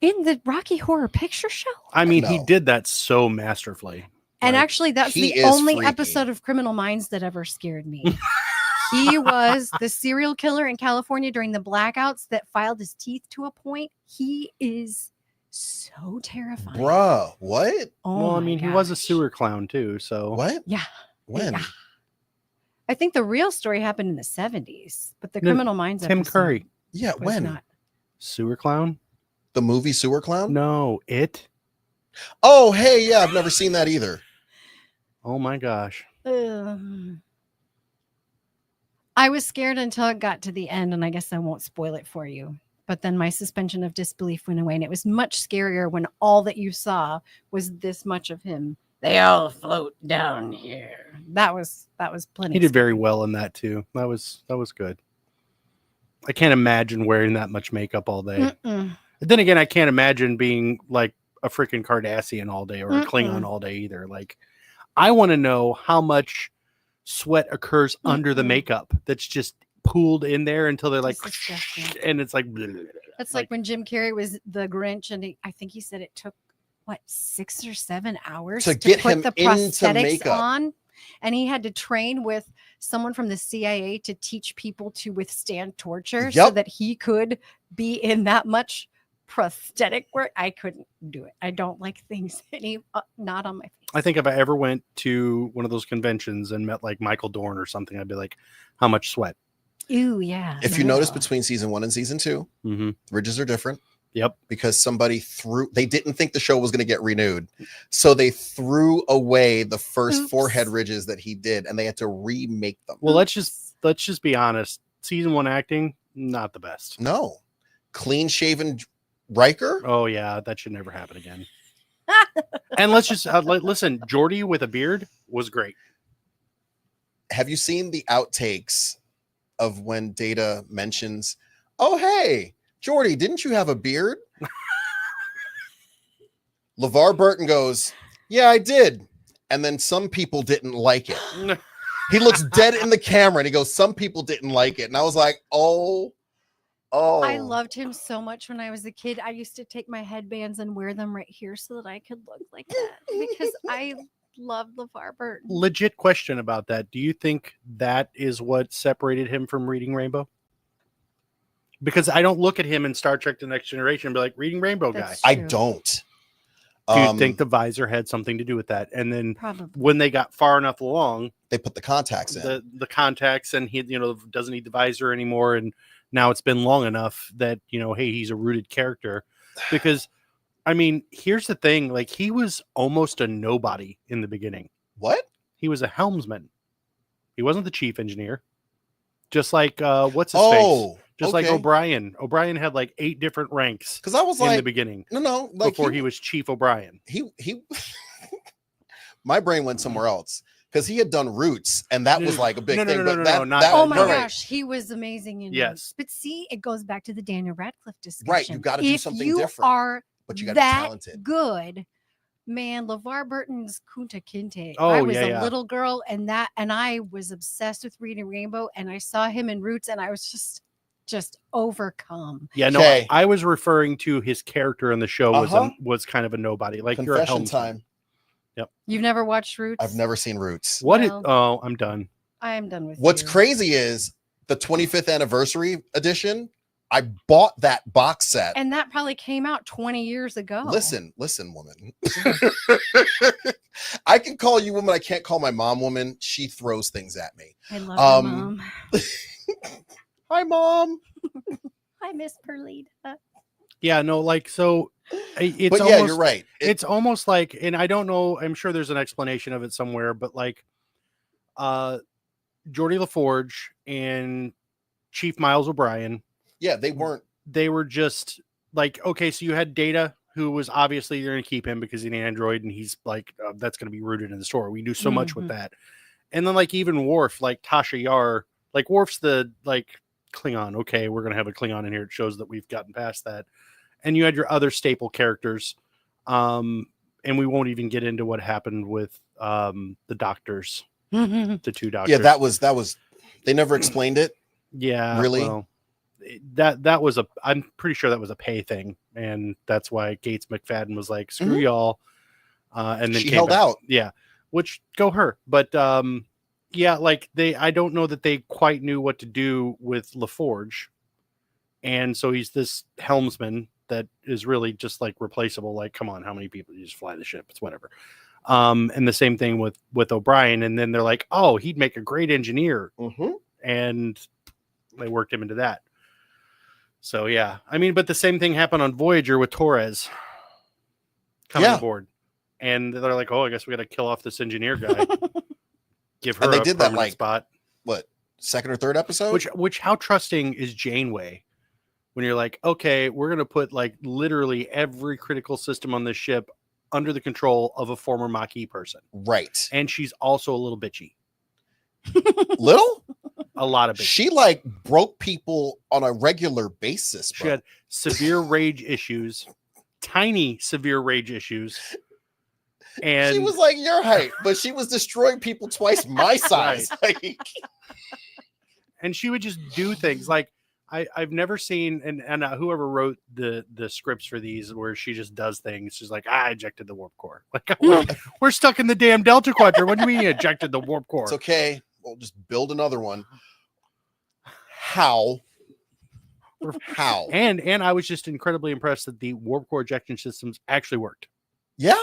In the Rocky Horror Picture Show? I mean, he did that so masterfully. And actually, that's the only episode of Criminal Minds that ever scared me. He was the serial killer in California during the blackouts that filed his teeth to a point. He is so terrifying. Bruh, what? Oh, well, I mean, he was a sewer clown too, so. What? Yeah. When? Yeah. I think the real story happened in the 70s, but the Criminal Minds Tim episode Curry. Yeah, when? Not. Sewer clown? The movie Sewer Clown? No, It. Oh, hey, yeah, I've never seen that either. Oh my gosh. I was scared until it got to the end, and I guess I won't spoil it for you. But then my suspension of disbelief went away, and it was much scarier when all that you saw was this much of him. They all float down here. That was plenty. He did very well in that too. That was good. I can't imagine wearing that much makeup all day. Mm-mm. Then again, I can't imagine being like a freaking Cardassian all day or a Klingon all day either. Like, I want to know how much sweat occurs under the makeup that's just pooled in there until they're like, and it's like, that's like when Jim Carrey was the Grinch, and I think he said it took 6 or 7 hours to get put him the into prosthetics makeup on, and he had to train with someone from the CIA to teach people to withstand torture so that he could be in that much prosthetic work. I couldn't do it. I don't like things not on my face. I think if I ever went to one of those conventions and met like Michael Dorn or something, I'd be like, how much sweat? Ooh, yeah. If you notice between season 1 and season 2, ridges are different. Yep. Because they didn't think the show was going to get renewed. So they threw away the first forehead ridges that he did, and they had to remake them. Well, let's just be honest. Season 1 acting, not the best. No. Clean shaven Riker? Oh yeah, that should never happen again. And let's just listen, Geordi with a beard was great. Have you seen the outtakes of when Data mentions, oh, hey, Geordi, didn't you have a beard? LeVar Burton goes, yeah, I did. And then some people didn't like it. He looks dead in the camera and he goes, some people didn't like it. And I was like, oh. I loved him so much when I was a kid. I used to take my headbands and wear them right here so that I could look like that because I loved LeVar Burton. Legit question about that. Do you think that is what separated him from Reading Rainbow? Because I don't look at him in Star Trek The Next Generation and be like, Reading Rainbow guy. I don't. Do you think the visor had something to do with that? And then when they got far enough along, they put the contacts in. The contacts, and he, doesn't need the visor anymore. And now it's been long enough that, hey, he's a rooted character. Because, I mean, here's the thing. Like, he was almost a nobody in the beginning. What? He was a helmsman. He wasn't the chief engineer. Just like, what's his face? Just like O'Brien. O'Brien had like 8 different ranks. Because I was in the beginning. No, like before he was Chief O'Brien. He my brain went somewhere else because he had done Roots, and that was like a big thing. Oh my gosh, he was amazing in Roots. But see, it goes back to the Daniel Radcliffe discussion. Right, you got to do something different. But you got to be talented. Good. Man, LeVar Burton's Kunta Kinte. Oh, I was a little girl, and I was obsessed with Reading Rainbow, and I saw him in Roots, and I was just overcome. Yeah, no, I was referring to his character in the show was kind of a nobody. Like Confession you're a helmsman. time. Yep. You've never watched Roots? I've never seen Roots. I'm done. I am done with What's crazy is the 25th anniversary edition. I bought that box set. And that probably came out 20 years ago. Listen, woman. I can call you woman. I can't call my mom woman. She throws things at me. I love your mom. Hi, Mom. Hi, Miss Perlita. Yeah, no, like, so it's but almost, yeah, you're right. It's almost like, and I don't know, I'm sure there's an explanation of it somewhere, but like Geordie LaForge and Chief Miles O'Brien. Yeah, they were just like, okay, so you had Data, who was obviously you're going to keep him because he's an android and he's like, that's going to be rooted in the story. We do so much with that. And then like even Worf, like Tasha Yar, like Worf's the like Klingon. Okay, we're going to have a Klingon in here. It shows that we've gotten past that. And you had your other staple characters. And we won't even get into what happened with the doctors, the two doctors. Yeah, that was, they never explained it. Yeah. Really? Well, that was I'm pretty sure that was a pay thing. And that's why Gates McFadden was like, screw y'all. And then she held out. Yeah. Which go her. But yeah, like I don't know that they quite knew what to do with LaForge. And so he's this helmsman that is really just like replaceable. Like, come on, how many people? You just fly the ship. It's whatever. And the same thing with O'Brien. And then they're like, oh, he'd make a great engineer. And they worked him into that. So yeah, I mean, but the same thing happened on Voyager with Torres coming aboard. And they're like, oh, I guess we got to kill off this engineer guy. Give her a permanent spot. What, second or third episode? Which how trusting is Janeway? When you're like, okay, we're going to put like literally every critical system on this ship under the control of a former Maquis person. Right. And she's also a little bitchy. Little? A lot of bitchy. She like broke people on a regular basis. She had severe rage issues, tiny severe rage issues. And she was like your height, but she was destroying people twice my size. Like... And she would just do things like, I've never seen, and whoever wrote the scripts for these, where she just does things. She's like, I ejected the warp core. Like, we're stuck in the damn Delta Quadrant. What do you mean you ejected the warp core? It's okay. We'll just build another one. How? And I was just incredibly impressed that the warp core ejection systems actually worked. Yeah.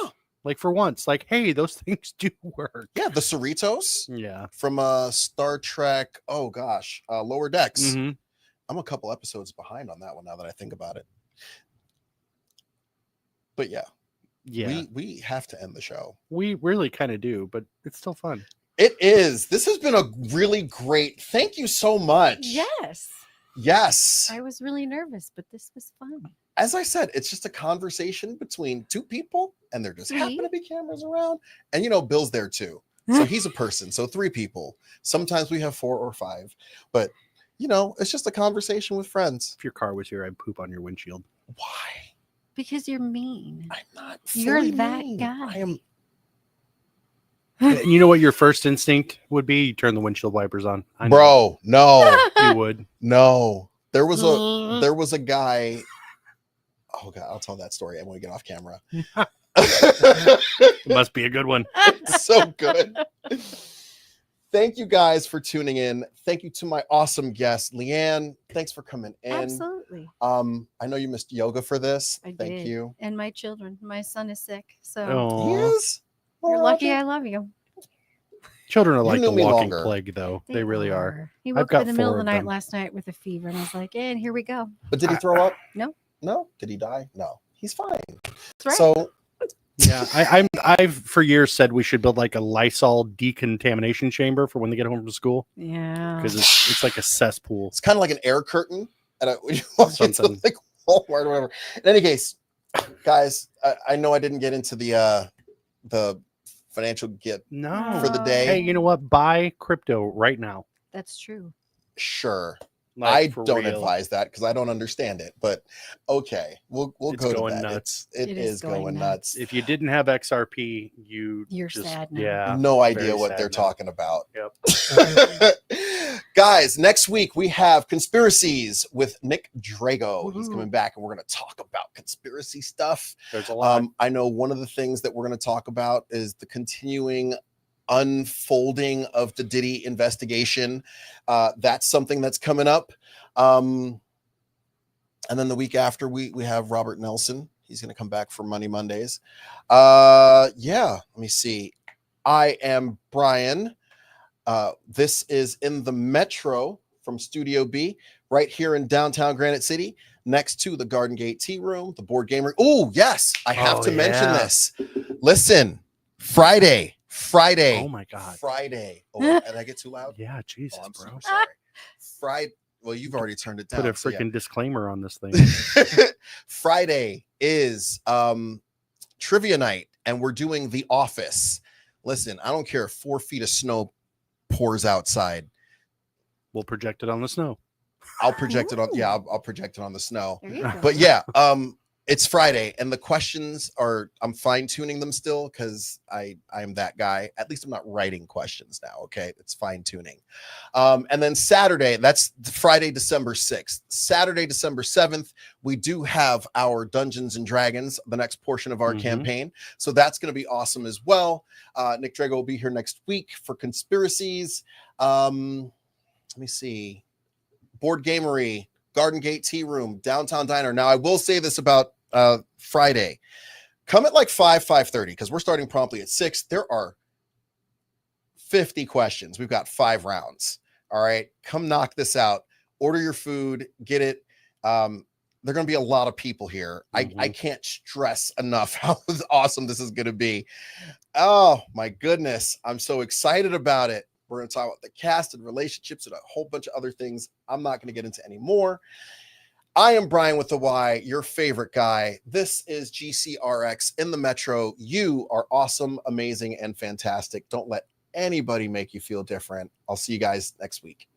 Like for once, like, hey, those things do work. Yeah, the Cerritos. Yeah. From Star Trek. Oh gosh, Lower Decks. I'm a couple episodes behind on that one now that I think about it. But yeah, we have to end the show. We really kind of do, but it's still fun. It is. This has been a really great. Thank you so much. Yes. I was really nervous, but this was fun. As I said, it's just a conversation between two people, and there just happen to be cameras around. And Bill's there too, so he's a person. So 3 people. Sometimes we have 4 or 5, but. It's just a conversation with friends. If your car was here, I'd poop on your windshield. Why? Because you're mean. I'm not. You're that mean. guy. I am. You know what your first instinct would be? You turn the windshield wipers on. Bro, no. You would. No. There was a guy. Oh God, I'll tell that story when we get off camera. It must be a good one. It's so good. Thank you guys for tuning in. Thank you to my awesome guest, Leanne. Thanks for coming in. Absolutely. I know you missed yoga for this. Thank you. And my children. My son is sick. So he is? You're lucky I love you. Children are like the walking plague, though. They really are. He woke up in the middle of the night last night with a fever, and I was like, and here we go. But did he throw up? No. No? Did he die? No. He's fine. That's right. So yeah, I've for years said we should build like a Lysol decontamination chamber for when they get home from school. Yeah, because it's like a cesspool. It's kind of like an air curtain, and when you walk into like Walmart or whatever. In any case, guys, I know I didn't get into the financial get for the day. Hey, you know what? Buy crypto right now. That's true. Sure. I don't advise that because I don't understand it, but okay, we'll go to that. Nuts. It is going nuts. If you didn't have XRP, you're just sad now. Yeah, no idea what they're talking about. Yep. Guys, next week we have Conspiracies with Nick Drago. He's coming back, and we're going to talk about conspiracy stuff. There's a lot. I know one of the things that we're going to talk about is the continuing unfolding of the Diddy investigation. That's something that's coming up. And then the week after, we have Robert Nelson. He's going to come back for Money Mondays. Yeah, let me see. I am Bryan. This is in the Metro from Studio B, right here in downtown Granite City, next to the Garden Gate Tea Room, the board game room. Oh, yes, I have to mention this. Listen, Friday. Oh my God. Friday. Oh, and I get too loud? Yeah, Jesus, I'm bro. so sorry. Friday. Well, you've already turned it down. Put a freaking disclaimer on this thing. Friday is trivia night, and we're doing The Office. Listen, I don't care if 4 feet of snow pours outside. We'll project it on the snow. I'll project it on. Yeah, I'll project it on the snow. But yeah, it's Friday, and the questions are. I'm fine tuning them still because I'm that guy. At least I'm not writing questions now. Okay, it's fine tuning. And then Saturday, that's Friday, December 6th. Saturday, December 7th, we do have our Dungeons and Dragons, the next portion of our campaign. So that's going to be awesome as well. Nick Drago will be here next week for conspiracies. Let me see. Board Gamery, Garden Gate Tea Room, Downtown Diner. Now, I will say this about Friday. Come at like 5:30, because we're starting promptly at 6. There are 50 questions. We've got 5 rounds. All right. Come knock this out. Order your food. Get it. There are going to be a lot of people here. I can't stress enough how awesome this is going to be. Oh, my goodness. I'm so excited about it. We're going to talk about the cast and relationships and a whole bunch of other things. I'm not going to get into any more. I am Bryan with the Y, your favorite guy. This is GCRX in the Metro. You are awesome, amazing, and fantastic. Don't let anybody make you feel different. I'll see you guys next week.